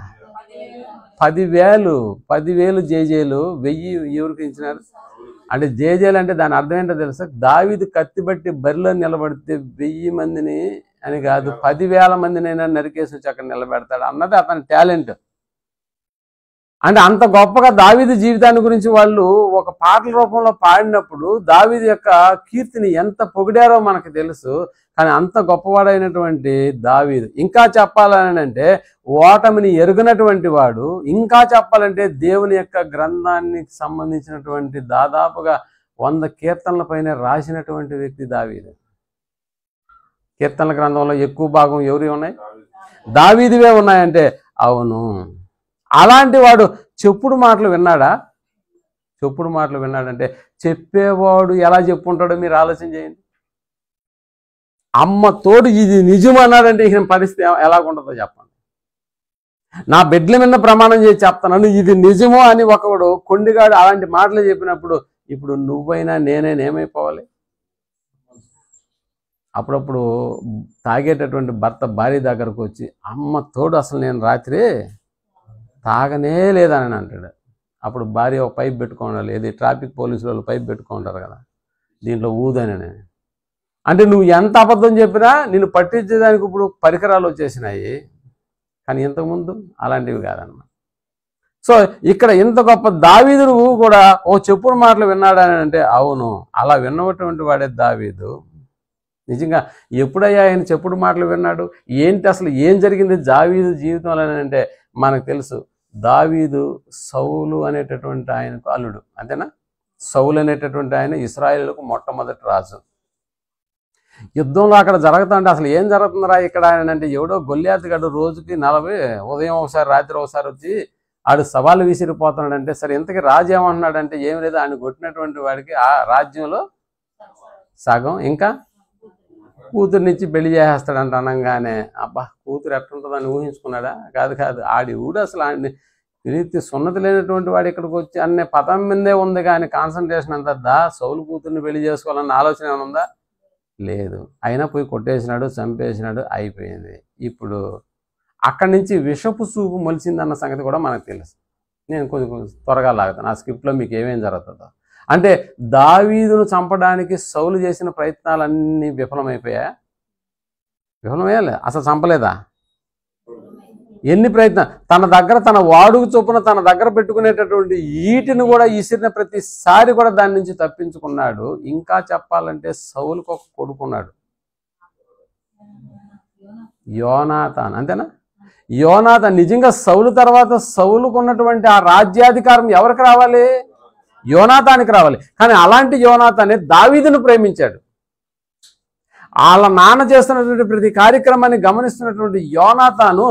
Speaker 1: 10,000 జేజేలు. 1000 ఎవరికి ఇచ్చినారు అంటే జేజేలు అంటే దాని అర్థం ఏంటో తెలుసా? దావీదు కత్తి బట్టి బరిలో నిలబడితే 1000 మందిని అని కాదు, 10,000 మందినైనా నరికేసి వచ్చి అక్కడ నిలబెడతాడు అన్నది అతని టాలెంట్. అంటే అంత గొప్పగా దావీదు జీవితాన్ని గురించి వాళ్ళు ఒక పాటల రూపంలో పాడినప్పుడు దావీదు యొక్క కీర్తిని ఎంత పొగిడారో మనకు తెలుసు. కానీ అంత గొప్పవాడైనటువంటి దావీదు, ఇంకా చెప్పాలని అంటే ఓటమిని ఎరుగనటువంటి వాడు, ఇంకా చెప్పాలంటే దేవుని యొక్క గ్రంథానికి సంబంధించినటువంటి దాదాపుగా 100 కీర్తనల పైన రాసినటువంటి వ్యక్తి దావీదు. కీర్తనల గ్రంథంలో ఎక్కువ భాగం ఎవరి ఉన్నాయి? దావీదువే ఉన్నాయంటే అవును. అలాంటి వాడు చెప్పుడు మాటలు విన్నాడా? చెప్పుడు మాటలు విన్నాడంటే చెప్పేవాడు ఎలా చెప్పుంటాడో మీరు ఆలోచన చేయండి. అమ్మ తోడు ఇది నిజం అన్నాడంటే ఇక పరిస్థితి ఎలాగుంటుందో చెప్పండి. నా బిడ్డల మీద ప్రమాణం చేసి చెప్తాను ఇది నిజమో అని ఒకడు కొండిగాడు అలాంటి మాటలు చెప్పినప్పుడు ఇప్పుడు నువ్వైనా నేనైనా ఏమైపోవాలి? అప్పుడప్పుడు తాగేటటువంటి భర్త భార్య దగ్గరకు వచ్చి అమ్మ తోడు అసలు నేను రాత్రి తాగనే లేదని అంటాడు. అప్పుడు భార్య ఒక పైప్ పెట్టుకోండాలి, ఏది ట్రాఫిక్ పోలీసు వాళ్ళు పైప్ పెట్టుకుంటారు కదా, దీంట్లో ఊదని. అంటే నువ్వు ఎంత అబద్ధం చెప్పినా నిన్ను పట్టించేదానికి ఇప్పుడు పరికరాలు వచ్చేసినాయి. కానీ ఇంతకుముందు అలాంటివి కాదన్నమాట. సో ఇక్కడ ఇంత గొప్ప దావీదు కూడా ఓ చెప్పుడు మాటలు విన్నాడని అంటే అవును, అలా విన్నటువంటి వాడే దావీదు. నిజంగా ఎప్పుడయ్యా ఆయన చెప్పుడు మాటలు విన్నాడు? ఏంటి అసలు ఏం జరిగింది దావీదు జీవితంలో అంటే మనకు తెలుసు. దావీదు సౌలు అనేటటువంటి ఆయనకు అల్లుడు, అంతేనా? సౌలు అనేటటువంటి ఆయన ఇశ్రాయేలుకు మొట్టమొదటి రాజు. యుద్ధంలో అక్కడ జరుగుతుంటే అసలు ఏం జరుగుతుందిరా ఇక్కడ ఆయన అంటే ఎవడో గొల్లియాతు గడు రోజుకి 40 ఉదయం ఒకసారి రాత్రి ఒకసారి వచ్చి ఆడు సవాలు విసిరిపోతున్నాడంటే సరే ఇంతకీ రాజు ఏమంటున్నాడంటే ఏం లేదు, ఆయన కొట్టినటువంటి వాడికి ఆ రాజ్యంలో సగం ఇంకా కూతురునిచ్చి పెళ్లి చేసేస్తాడంట. అనగానే అబ్బా కూతురు ఎట్లుంటుందని ఊహించుకున్నాడా? కాదు ఆడి ఊడు అసలు ఆడిని వినీతి సున్నతి లేనటువంటి వాడు ఇక్కడికి వచ్చి అనే పదం మీదే ఉంది కానీ కాన్సన్ట్రేషన్ అంతా సౌలు కూతుర్ని పెళ్లి చేసుకోవాలన్న ఆలోచన ఏమైనా ఉందా? లేదు. అయినా పోయి కొట్టేసినాడు, చంపేసినాడు, అయిపోయింది. ఇప్పుడు అక్కడి నుంచి విషపు చూపు మొలిచిందన్న సంగతి కూడా మనకు తెలుసు. నేను కొంచెం త్వరగా లాగుతాను, ఆ స్క్రిప్ట్లో మీకు ఏమేం జరుగుతుందో. అంటే దావీదును చంపడానికి సౌలు చేసిన ప్రయత్నాలన్నీ విఫలమైపోయాయా? విఫలమయ్యా? అసలు చంపలేదా? ఎన్ని ప్రయత్నం, తన దగ్గర తన వాడుకు చొప్పున తన దగ్గర పెట్టుకునేటటువంటి ఈటిని కూడా ఇసిరిన ప్రతిసారి కూడా దాని నుంచి తప్పించుకున్నాడు. ఇంకా చెప్పాలంటే సౌలుకు ఒక కొడుకున్నాడు, యోనాతాన్, అంతేనా? యోనాతాన్ నిజంగా సౌలు తర్వాత సౌలుకున్నటువంటి ఆ రాజ్యాధికారం ఎవరికి రావాలి? యోనాతానికి రావాలి. కానీ అలాంటి యోనాతానే దావీదును ప్రేమించాడు. వాళ్ళ నాన్న చేస్తున్నటువంటి ప్రతి కార్యక్రమాన్ని గమనిస్తున్నటువంటి యోనాతాను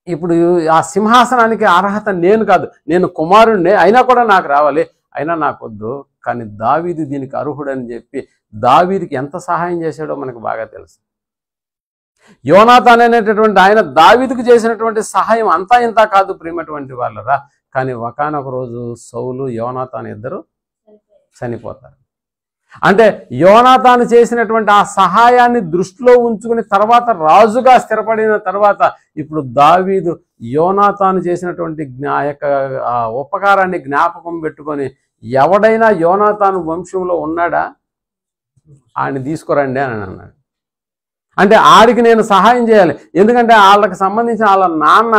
Speaker 1: ఇప్పుడు ఆ సింహాసనానికి అర్హత నేను కాదు, నేను కుమారుణ్ణే, అయినా కూడా నాకు రావాలి, అయినా నాకొద్దు, కానీ దావీదు దీనికి అర్హుడని చెప్పి దావీదుకి ఎంత సహాయం చేశాడో మనకు బాగా తెలుసు. యోనాతాన్ అనేటటువంటి ఆయన దావీదుకు చేసినటువంటి సహాయం అంతా ఇంత కాదు ప్రియమైనటువంటి వాళ్ళరా. కానీ ఒకానొక రోజు సౌలు యోనాతాన్ ఇద్దరు చనిపోతారు. అంటే యోనాతాను చేసినటువంటి ఆ సహాయాన్ని దృష్టిలో ఉంచుకుని తర్వాత రాజుగా స్థిరపడిన తర్వాత ఇప్పుడు దావీదు యోనాతాను చేసినటువంటి ఉపకారాన్ని జ్ఞాపకం పెట్టుకొని ఎవడైనా యోనాతాను వంశంలో ఉన్నాడా ఆయన తీసుకురండి అని అన్నాడు. అంటే ఆడికి నేను సహాయం చేయాలి, ఎందుకంటే వాళ్ళకి సంబంధించిన వాళ్ళ నాన్న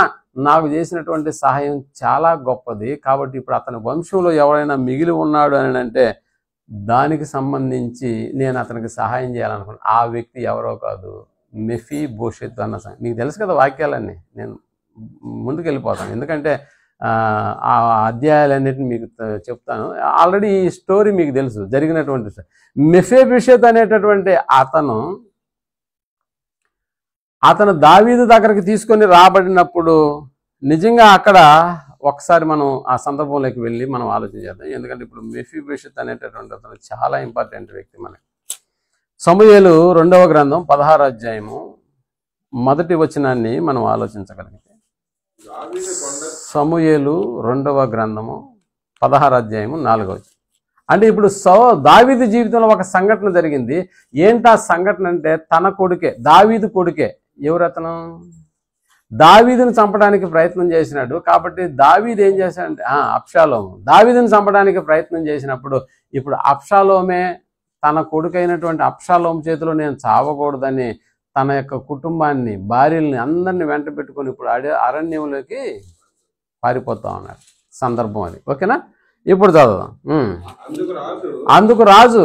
Speaker 1: నాకు చేసినటువంటి సహాయం చాలా గొప్పది, కాబట్టి ఇప్పుడు అతని వంశంలో ఎవరైనా మిగిలి ఉన్నాడు అని అంటే దానికి సంబంధించి నేను అతనికి సహాయం చేయాలనుకున్నాను. ఆ వ్యక్తి ఎవరో కాదు, మెఫీబోషెత్ అన్న సంగతి నీకు తెలుసు కదా. వాక్యాలన్నీ నేను ముందుకు వెళ్ళిపోతాను, ఎందుకంటే ఆ అధ్యాయాలన్నిటిని మీకు చెప్తాను. ఆల్రెడీ ఈ స్టోరీ మీకు తెలుసు, జరిగినటువంటి మెఫీబోషెత్ అనేటటువంటి అతను దావీదు దగ్గరికి తీసుకొని రాబడినప్పుడు నిజంగా అక్కడ ఒకసారి మనం ఆ సందర్భంలోకి వెళ్ళి మనం ఆలోచన చేద్దాం. ఎందుకంటే ఇప్పుడు మెఫీబోషెత్ అనేటటువంటి అతను చాలా ఇంపార్టెంట్ వ్యక్తి మనకి. సమూయేలు 2వ గ్రంథం 16వ అధ్యాయము 1వ వచనాన్ని మనం ఆలోచించగలిగితే, సమూయేలు 2వ గ్రంథము 16వ అధ్యాయము 4వ వచనం. అంటే ఇప్పుడు దావీదు జీవితంలో ఒక సంఘటన జరిగింది. ఏంటా సంఘటన అంటే తన కొడుకే, దావీదు కొడుకే. ఎవరు అతను? దావీదును చంపడానికి ప్రయత్నం చేసినాడు. కాబట్టి దావీదు ఏం చేశాడంటే అబ్షాలోము దావీదును చంపడానికి ప్రయత్నం చేసినప్పుడు ఇప్పుడు అబ్షాలోమే తన కొడుకైనటువంటి అబ్షాలోము చేతిలో నేను చావకూడదని తన యొక్క కుటుంబాన్ని, భార్యల్ని అందరినీ వెంట పెట్టుకొని ఇప్పుడు అరణ్యంలోకి పారిపోతా ఉన్నాడు. సందర్భం అది. ఓకేనా? ఇప్పుడు చదువుదాం. అందుకు రాజు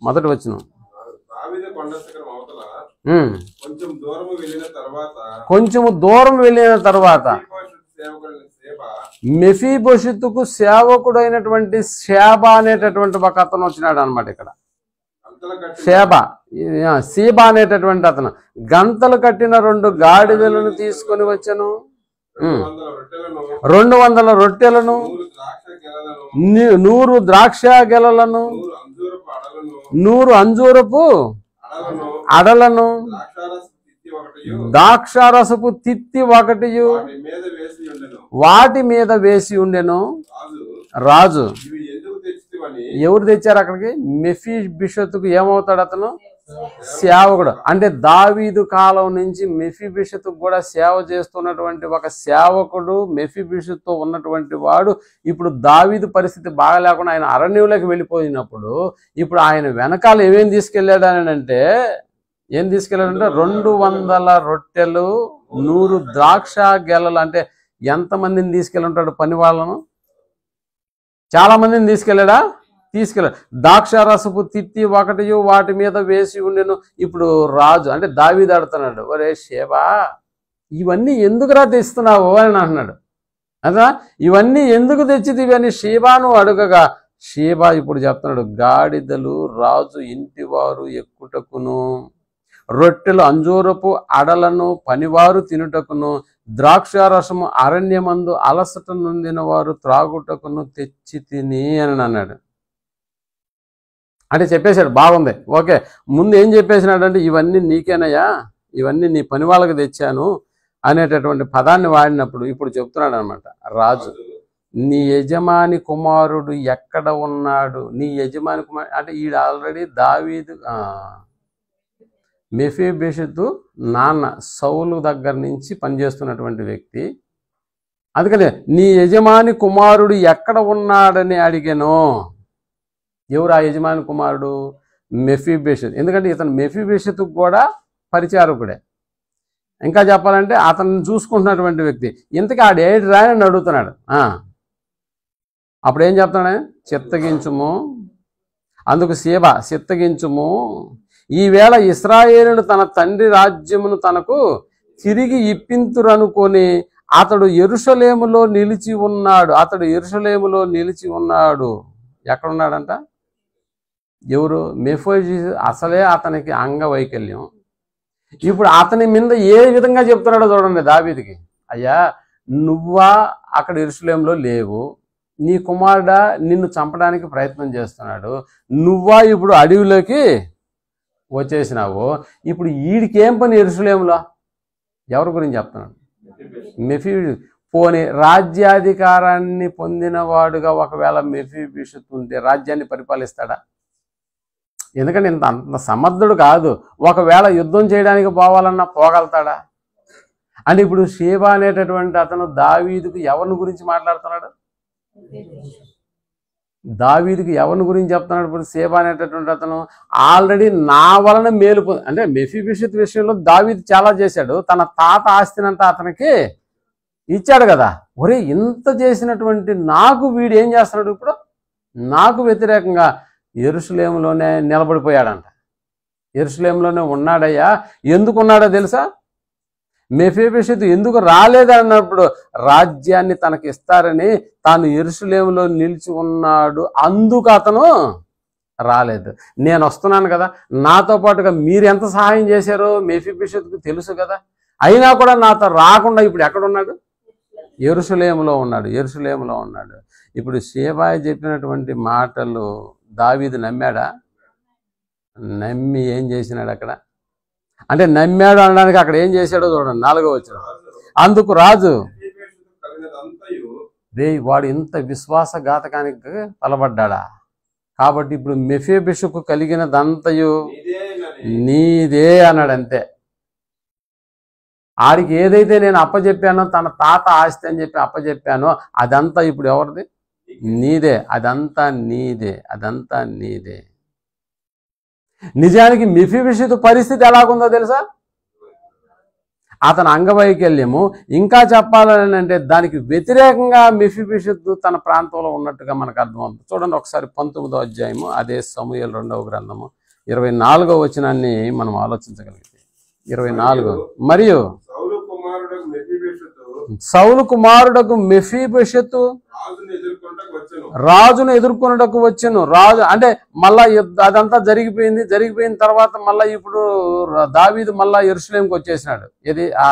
Speaker 1: మొదటి వచనం, కొంచెము దూరం వెళ్ళిన తర్వాత మెఫీబోషెతుకు సేవకుడైనటువంటి షేబా అనేటటువంటి ఒక అతను వచ్చినాడు అనమాట. ఇక్కడ సీబా అనేటటువంటి అతను గంతలు కట్టిన 2 గాడిదలను తీసుకొని వచ్చాను, 200 రొట్టెలను, 100 ద్రాక్ష గెలలను, 100 అంజూరపు అడలను, ద్రాక్షారసపు తిత్తి 1 వాటి మీద వేసి ఉండెను. రాజు ఎవరు తెచ్చారు అక్కడికి? మెఫీబోషెతుకు ఏమవుతాడు అతను? సేవకుడు. అంటే దావీదు కాలం నుంచి మెఫీబోషెతుకు కూడా సేవ చేస్తున్నటువంటి ఒక సేవకుడు మెఫీబోషెతుతో ఉన్నటువంటి వాడు. ఇప్పుడు దావీదు పరిస్థితి బాగలేకుండా ఆయన అరణ్యంలోకి వెళ్ళిపోయినప్పుడు ఇప్పుడు ఆయన వెనకాల ఏమేం తీసుకెళ్ళాడంటే 200 రొట్టెలు, 100 ద్రాక్ష గెలలు. అంటే ఎంతమందిని తీసుకెళ్ళి ఉంటాడు? పని వాళ్ళను చాలా మందిని తీసుకెళ్ళాడా? తీసుకెళ్ళాడు. ద్రాక్షారసపు తిత్తి 1 వాటి మీద వేసి ఉండెను. ఇప్పుడు రాజు అంటే దావీదు అడుగుతున్నాడు, ఒరే షేబా, ఇవన్నీ ఎందుకురా తెస్తున్నావు అని అంటున్నాడు. అదా, ఇవన్నీ ఎందుకు తెచ్చిదివి అని షేబాను అడుగగా షేబా ఇప్పుడు చెప్తున్నాడు, గాడిదలు రాజు ఇంటివారు ఎక్కుటకును, రొట్టెలు అంజూరపు అడలను పనివారు తినుటకును, ద్రాక్షారసము అరణ్యమందు అలసట నొందిన వారు త్రాగుటకును తెచ్చి తిని అని అన్నాడు. అంటే చెప్పేశాడు, బాగుంది, ఓకే. ముందు ఏం చెప్పేసినాడంటే ఇవన్నీ నీకేనయ్యా, ఇవన్నీ నీ పని వాళ్ళకి తెచ్చాను అనేటటువంటి పదాన్ని వాడినప్పుడు ఇప్పుడు చెప్తున్నాడు అనమాట రాజు, నీ యజమాని కుమారుడు ఎక్కడ ఉన్నాడు? నీ యజమాని కుమారుడు అంటే ఈడ ఆల్రెడీ దావీదు మెఫీబోషెతు నాన్న సౌలు దగ్గర నుంచి పనిచేస్తున్నటువంటి వ్యక్తి. అందుకని నీ యజమాని కుమారుడు ఎక్కడ ఉన్నాడని అడిగాను. ఎవరు ఆ యజమాని కుమారుడు? మెఫీబోషెతు. ఎందుకంటే ఇతను మెఫీబోషెతుకు కూడా పరిచారకుడే. ఇంకా చెప్పాలంటే అతన్ని చూసుకుంటున్నటువంటి వ్యక్తి. ఇంతకీ ఆడు ఏడు రాయని అడుగుతున్నాడు. అప్పుడు ఏం చెప్తాడే? చిత్తగించుము. అందుకు సీబా, చిత్తగించుము, ఈవేళ ఇశ్రాయేలును తన తండ్రి రాజ్యమును తనకు తిరిగి ఇప్పింతురనుకొని అతడు యెరూషలేములో నిలిచి ఉన్నాడు. ఎక్కడున్నాడంట? ఎవరు? మెఫీబోషెతు. అసలే అతనికి అంగవైకల్యం. ఇప్పుడు అతని మీద ఏ విధంగా చెప్తున్నాడో చూడండి దావీదుకి. అయ్యా, నువ్వా అక్కడ యెరూషలేములో లేవు, నీ కుమారుడా నిన్ను చంపడానికి ప్రయత్నం చేస్తున్నాడు, నువ్వా ఇప్పుడు అడవిలోకి వచ్చేసినావు, ఇప్పుడు వీడికి ఏం పని యెరూషలేములో? ఎవరి గురించి చెప్తున్నాడు? మెఫీబోషెతు. పోనీ రాజ్యాధికారాన్ని పొందినవాడుగా ఒకవేళ మెఫీబోషెతు ఉంటే రాజ్యాన్ని పరిపాలిస్తాడా? ఎందుకంటే అంత సమర్థుడు కాదు. ఒకవేళ యుద్ధం చేయడానికి పోవాలన్నా పోగలుగుతాడా? అని ఇప్పుడు షేబా అనేటటువంటి అతను దావీదుకు ఎవరిని గురించి మాట్లాడుతున్నాడు? దావీదుకి ఎవరిని గురించి చెప్తున్నాడు? ఇప్పుడు షేబా అనేటటువంటి అతను ఆల్రెడీ నా వలన మేలు అంటే మెఫీబోషెతు విషయంలో దావీదు చాలా చేశాడు. తన తాత ఆస్తినంతా అతనికి ఇచ్చాడు కదా. ఒరే, ఇంత చేసినటువంటి నాకు వీడు ఏం చేస్తున్నాడు? ఇప్పుడు నాకు వ్యతిరేకంగా యెరూషలేములోనే నిలబడిపోయాడంట. యెరూషలేములోనే ఉన్నాడయ్యా. ఎందుకు ఉన్నాడో తెలుసా? మెఫీబోషెతు ఎందుకు రాలేదన్నప్పుడు రాజ్యాన్ని తనకి ఇస్తారని తాను యెరూషలేములో నిలిచి ఉన్నాడు, అందుకు అతను రాలేదు. నేను వస్తున్నాను కదా, నాతో పాటుగా మీరు ఎంత సహాయం చేశారో మెఫీబోషెతుకు తెలుసు కదా, అయినా కూడా నాతో రాకుండా ఇప్పుడు ఎక్కడున్నాడు? యెరూషలేములో ఉన్నాడు. ఇప్పుడు షేబా చెప్పినటువంటి మాటలు దావీదు నమ్మాడా? నమ్మి ఏం చేసినాడు అక్కడ? అంటే నమ్మాడు అనడానికి అక్కడ ఏం చేశాడో చూడండి, 4వ వచనం. అందుకు రాజు, వాడు ఇంత విశ్వాసఘాతకానికి తలబడ్డా? కాబట్టి ఇప్పుడు మెఫీబోషెతుకు కలిగినదంతయు నీదే అన్నాడు. అంతే. ఆడికి ఏదైతే నేను అప్పచెప్పానో, తన తాత ఆస్తి అని చెప్పి అప్పచెప్పానో, అదంతా ఇప్పుడు ఎవరిది? నీదే. అదంతా నీదే. నిజానికి మెఫీబోషెతు పరిస్థితి ఎలాగుందో తెలుసా? అతని అంగవైకల్యము, ఇంకా చెప్పాలని అంటే దానికి వ్యతిరేకంగా మెఫీబోషెతు తన ప్రాంతంలో ఉన్నట్టుగా మనకు అర్థమవుతుంది. చూడండి ఒకసారి 19వ అధ్యాయము అదే సమూయేలు 2వ గ్రంథము 24వ వచనాన్ని మనం ఆలోచించగలిగితే 24 మరియు సౌలు కుమారుడకు మెఫీబోషెతు రాజును ఎదుర్కొనుటకు వచ్చెను. రాజు అంటే మళ్ళా అదంతా జరిగిపోయిన తర్వాత మళ్ళా ఇప్పుడు దావీదు మళ్ళా యెరూషలేముకి వచ్చేసినాడు. ఇది ఆ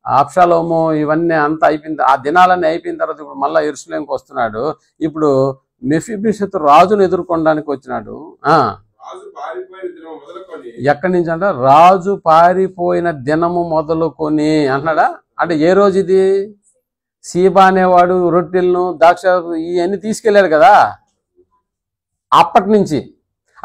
Speaker 1: అబ్షాలోము ఇవన్నీ అంతా అయిపోయింది, ఆ దినాలన్నీ అయిపోయిన తర్వాత ఇప్పుడు మళ్ళా యెరూషలేముకి వస్తున్నాడు. ఇప్పుడు మెఫీబోషెతు రాజును ఎదుర్కొనడానికి వచ్చినాడు. ఎక్కడి నుంచి అంట? రాజు పారిపోయిన దినము మొదలుకొని అంటున్నాడా? అంటే ఏ రోజు ఇది? సీబా అనేవాడు రొట్టెలను ద్రాక్ష ఇవన్నీ తీసుకెళ్లాడు కదా, అప్పటి నుంచి.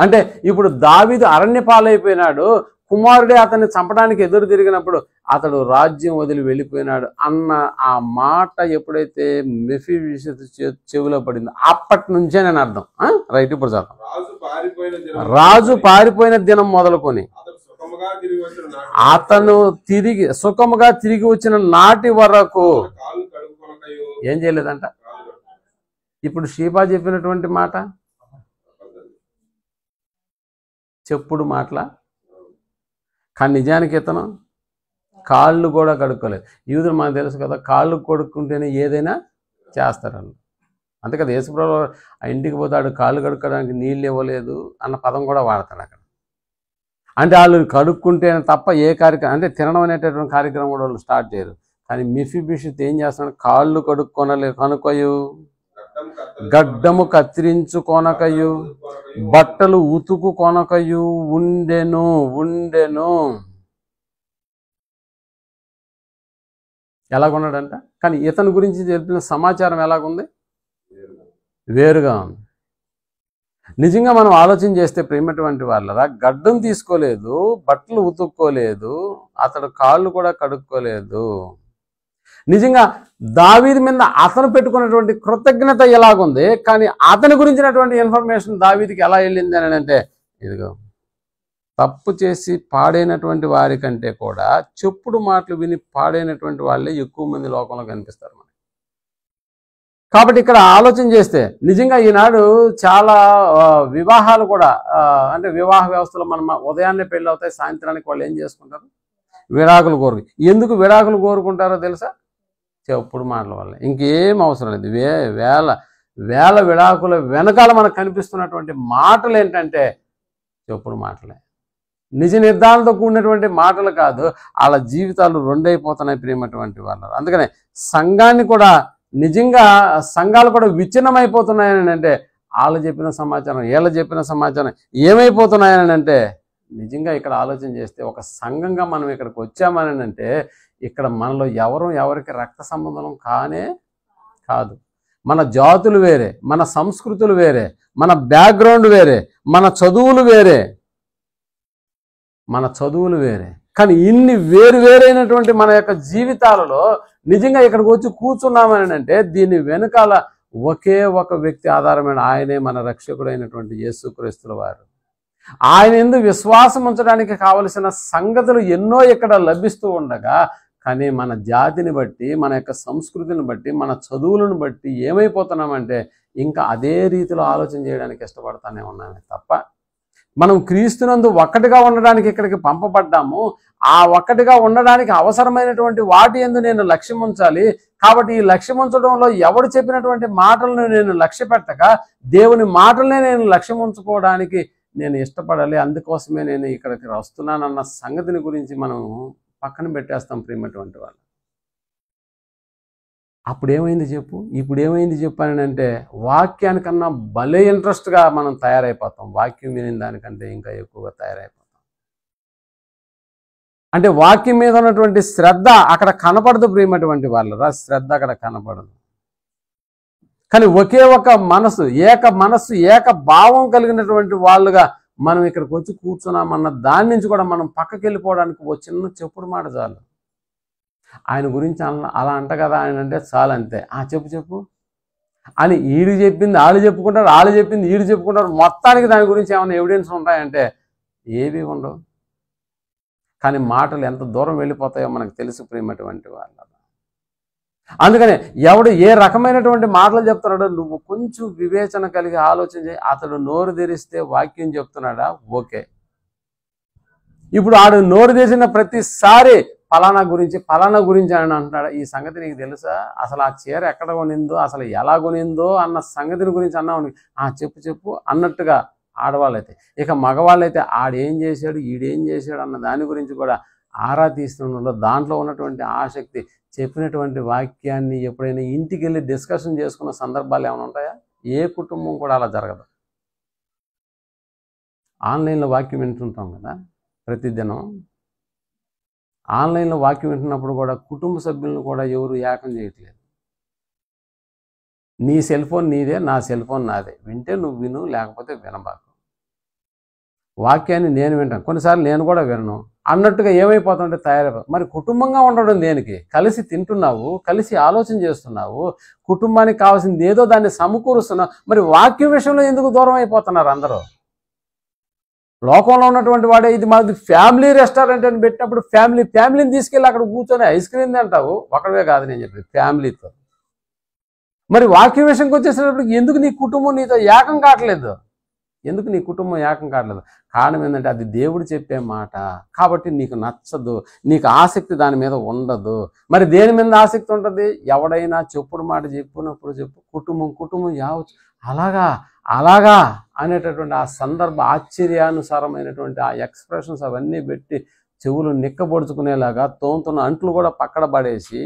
Speaker 1: అంటే ఇప్పుడు దావీదు అరణ్య పాలైపోయినాడు, కుమారుడే అతన్ని చంపడానికి ఎదురు తిరిగినప్పుడు అతడు రాజ్యం వదిలి వెళ్ళిపోయినాడు అన్న ఆ మాట ఎప్పుడైతే మెఫీబోషెతు చెవిలో పడిందో అప్పటి నుంచే నేను అర్థం. రైట్, ఇప్పుడు చదువు. రాజు పారిపోయిన దినం మొదలుకొని అతను సుఖముగా తిరిగి వచ్చిన నాటి వరకు ఏం చేయలేదంట. ఇప్పుడు షీబా చెప్పినటువంటి మాట చెప్పుడు మాటల, కానీ నిజానికి ఇతను కాళ్ళు కూడా కడుక్కోలేదు. యూదులు మనకు తెలుసు కదా, కాళ్ళు కడుక్కుంటేనే ఏదైనా చేస్తారని. అంతే కదా, యేసుప్రభువు ఆ ఇంటికి పోతాడు, కాళ్ళు కడుక్కోవడానికి నీళ్ళు ఇవ్వలేదు అన్న పదం కూడా వాడతాడు అక్కడ. అంటే వాళ్ళు కడుక్కుంటేనే తప్ప ఏ కార్యక్రమం అంటే తినడం అనేటటువంటి కార్యక్రమం కూడా వాళ్ళు స్టార్ట్ చేయరు. కానీ మెఫీబోషెతు ఏం చేస్తున్నాడు? కాళ్ళు కనుకొయు, గడ్డము కత్తిరించుకొనకయు, బట్టలు ఉతుకు కొనకయు ఉండెను. ఎలాగున్నాడంట? కానీ ఇతని గురించి తెలిపిన సమాచారం ఎలాగుంది? వేరుగా ఉంది. నిజంగా మనం ఆలోచన చేస్తే ప్రేమటువంటి వాళ్ళరా, గడ్డం తీసుకోలేదు, బట్టలు ఉతుక్కోలేదు, అతడు కాళ్ళు కూడా కడుక్కోలేదు. నిజంగా దావీదు మీద అతను పెట్టుకున్నటువంటి కృతజ్ఞత ఎలాగుంది, కానీ అతని గురించినటువంటి ఇన్ఫర్మేషన్ దావీదుకి ఎలా వెళ్ళింది అని అంటే, ఇదిగో తప్పు చేసి పాడైనటువంటి వారి కంటే కూడా చెప్పుడు మాటలు విని పాడైనటువంటి వాళ్ళే ఎక్కువ మంది లోకంలో కనిపిస్తారు. కాబట్టి ఇక్కడ ఆలోచన చేస్తే నిజంగా ఈనాడు చాలా వివాహాలు కూడా అంటే వివాహ వ్యవస్థలో మనం ఉదయాన్నే పెళ్ళి అవుతాయి, సాయంత్రానికి వాళ్ళు ఏం చేసుకుంటారు? విడాకులు ఎందుకు విడాకులు కోరుకుంటారో తెలుసా? చెప్పుడు మాటల వల్ల. ఇంకేం అవసరం లేదు. వేల విడాకుల వెనకాల మనకు కనిపిస్తున్నటువంటి మాటలు ఏంటంటే చెప్పుడు మాటలే. నిజ నిర్ధారణతో కూడినటువంటి మాటలు కాదు, వాళ్ళ జీవితాలు రెండైపోతున్నాయి ప్రియమైనటువంటి వాళ్ళు. అందుకనే సంఘాన్ని కూడా నిజంగా సంఘాలు కూడా విచ్ఛిన్నమైపోతున్నాయని అంటే వాళ్ళు చెప్పిన సమాచారం, వీళ్ళు చెప్పిన సమాచారం ఏమైపోతున్నాయని అంటే, నిజంగా ఇక్కడ ఆలోచన చేస్తే ఒక సంఘంగా మనం ఇక్కడికి వచ్చామని అంటే ఇక్కడ మనలో ఎవరికి రక్త సంబంధం కాదు. మన జాతులు వేరే, మన సంస్కృతులు వేరే, మన బ్యాక్గ్రౌండ్ వేరే, మన చదువులు వేరే. కానీ ఇన్ని వేరైనటువంటి మన యొక్క జీవితాలలో నిజంగా ఇక్కడికి వచ్చి కూర్చున్నామని అంటే దీని వెనకాల ఒకే ఒక వ్యక్తి ఆధారమైన ఆయనే మన రక్షకుడైనటువంటి యేసుక్రీస్తుల వారు. ఆయన యందు విశ్వాసం ఉంచడానికి కావలసిన సంగతులు ఎన్నో ఇక్కడ లభిస్తూ ఉండగా, కానీ మన జాతిని బట్టి, మన యొక్క సంస్కృతిని బట్టి, మన చదువులను బట్టి ఏమైపోతున్నామంటే ఇంకా అదే రీతిలో ఆలోచన చేయడానికి ఇష్టపడతానే ఉన్నామే తప్ప మనం క్రీస్తునందు ఒక్కటిగా ఉండడానికి ఇక్కడికి పంపబడ్డాము. ఆ ఒక్కటిగా ఉండడానికి అవసరమైనటువంటి వాటి యందు నేను లక్ష్యం ఉంచాలి. కాబట్టి ఈ లక్ష్యం ఉంచడంలో ఎవడు చెప్పినటువంటి మాటలను నేను లక్ష్య పెట్టక దేవుని మాటలనే నేను లక్ష్యం ఉంచుకోవడానికి నేను ఇష్టపడాలి. అందుకోసమే నేను ఇక్కడికి వస్తున్నానన్న సంగతిని గురించి మనం పక్కన పెట్టేస్తాం ప్రియమైనటువంటి వాళ్ళు. అప్పుడు ఏమైంది చెప్పు, ఇప్పుడు ఏమైంది చెప్పు అని అంటే వాక్యానికన్నా భలే ఇంట్రెస్ట్గా మనం తయారైపోతాం. వాక్యం విని దానికంటే ఇంకా ఎక్కువగా తయారైపోతాం. అంటే వాక్యం మీద ఉన్నటువంటి శ్రద్ధ అక్కడ కనపడదు ప్రియమైనటువంటి వాళ్ళరా, శ్రద్ధ అక్కడ కనపడదు. కానీ ఒకే ఒక మనసు, ఏక భావం కలిగినటువంటి వాళ్ళుగా మనం ఇక్కడికి వచ్చి కూర్చున్నామన్న దాని నుంచి కూడా మనం పక్కకి వెళ్ళిపోవడానికి ఒక చిన్న చెప్పుడు మాట చాలు. ఆయన గురించి అలా అంట కదా ఆయన అంటే చాలు, అంతే. చెప్పు అని ఈడు చెప్పింది వాళ్ళు చెప్పుకుంటారు, వాళ్ళు చెప్పింది ఈడు చెప్పుకుంటారు. మొత్తానికి దాని గురించి ఏమైనా ఎవిడెన్స్ ఉంటాయంటే ఏవి ఉండవు. కానీ మాటలు ఎంత దూరం వెళ్ళిపోతాయో మనకు తెలుసు ప్రియమైనటువంటి వాళ్ళ. అందుకనే ఎవడు ఏ రకమైనటువంటి మాటలు చెప్తున్నాడో నువ్వు కొంచెం వివేచన కలిగి ఆలోచన చేయి. అతడు నోరు తెరిస్తే వాక్యం చెప్తున్నాడా, ఓకే. ఇప్పుడు ఆడు నోరు తెరిచిన ప్రతిసారి ఫలానా గురించి అని అంటున్నాడు. ఈ సంగతి నీకు తెలుసా? అసలు ఆ చీర ఎక్కడ కొనిందో, అసలు ఎలా కొనిందో అన్న సంగతిని గురించి అన్నావు. చెప్పు అన్నట్టుగా ఆడవాళ్ళైతే. ఇక మగవాళ్ళైతే ఆడేం చేశాడు, ఈడేం చేశాడు అన్న దాని గురించి కూడా ఆరా తీస్తుండలో దాంట్లో ఉన్నటువంటి ఆసక్తి. చెప్పినటువంటి వాక్యాన్ని ఎప్పుడైనా ఇంటికి వెళ్ళి డిస్కషన్ చేసుకున్న సందర్భాలు ఏమైనా ఉంటాయా? ఏ కుటుంబం కూడా అలా జరగదు. ఆన్లైన్లో వాక్యం వింటుంటాం కదా ప్రతిదినం. ఆన్లైన్లో వాక్యం వింటున్నప్పుడు కూడా కుటుంబ సభ్యులను కూడా ఎవరు ఏకం చేయట్లేదు. నీ సెల్ ఫోన్ నీదే, నా సెల్ ఫోన్ నాదే. వింటే నువ్వు విను, లేకపోతే వినబాకు. వాక్యాన్ని నేను వింటాను, కొన్నిసార్లు నేను కూడా వినను అన్నట్టుగా ఏమైపోతుంటే తయారైపోతుంది. మరి కుటుంబంగా ఉండడం దేనికి? కలిసి తింటున్నావు, కలిసి ఆలోచన చేస్తున్నావు, కుటుంబానికి కావాల్సింది ఏదో దాన్ని సమకూరుస్తున్నావు. మరి వాక్యం విషయంలో ఎందుకు దూరం అయిపోతున్నారు అందరూ? లోకంలో ఉన్నటువంటి వాడే ఇది మాది ఫ్యామిలీ రెస్టారెంట్ అని పెట్టినప్పుడు ఫ్యామిలీని తీసుకెళ్ళి అక్కడ కూర్చొని ఐస్ క్రీమ్ తింటావు. ఒకడే కాదు నేను చెప్పేది, ఫ్యామిలీతో. మరి వాక్య విషయంకి వచ్చేసినప్పుడు ఎందుకు నీ కుటుంబం నీతో ఏకం కావట్లేదు? ఎందుకు నీ కుటుంబం ఏకం కావట్లేదు? కారణం ఏంటంటే అది దేవుడు చెప్పే మాట కాబట్టి నీకు నచ్చదు, నీకు ఆసక్తి దాని మీద ఉండదు. మరి దేని మీద ఆసక్తి ఉంటుంది? ఎవడైనా చెప్పుడు మాట చెప్పినప్పుడు చెప్పు, కుటుంబం యావచ్చు అలాగా అనేటటువంటి ఆ సందర్భ ఆశ్చర్యానుసారమైనటువంటి ఆ ఎక్స్ప్రెషన్స్ అవన్నీ పెట్టి చెవులు నిక్కబొడుచుకునేలాగా తోముతున్న అంట్లు కూడా పక్కన పడేసి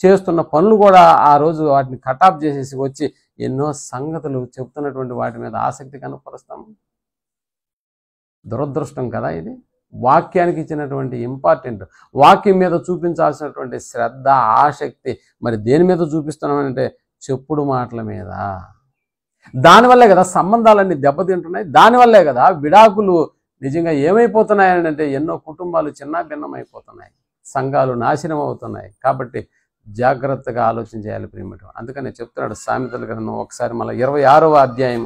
Speaker 1: చేస్తున్న పనులు కూడా ఆ రోజు వాటిని కటాప్ చేసేసి వచ్చి ఎన్నో సంగతులు చెప్తున్నటువంటి వాటి మీద ఆసక్తి కనపరుస్తాము. దురదృష్టం కదా ఇది. వాక్యానికి ఇచ్చినటువంటి ఇంపార్టెంట్, వాక్యం మీద చూపించాల్సినటువంటి శ్రద్ధ, ఆసక్తి మరి దేని మీద చూపిస్తున్నామంటే చెప్పుడు మాటల మీద. దానివల్లే కదా సంబంధాలన్నీ దెబ్బతింటున్నాయి. దానివల్లే కదా విడాకులు నిజంగా ఏమైపోతున్నాయని అంటే ఎన్నో కుటుంబాలు చిన్న భిన్నమైపోతున్నాయి, సంఘాలు నాశనం అవుతున్నాయి. కాబట్టి జాగ్రత్తగా ఆలోచన చేయాలి ప్రియమిటం. అందుకని చెప్తున్నాడు సామెతల గ్రంథం ఒకసారి మళ్ళీ 26వ అధ్యాయం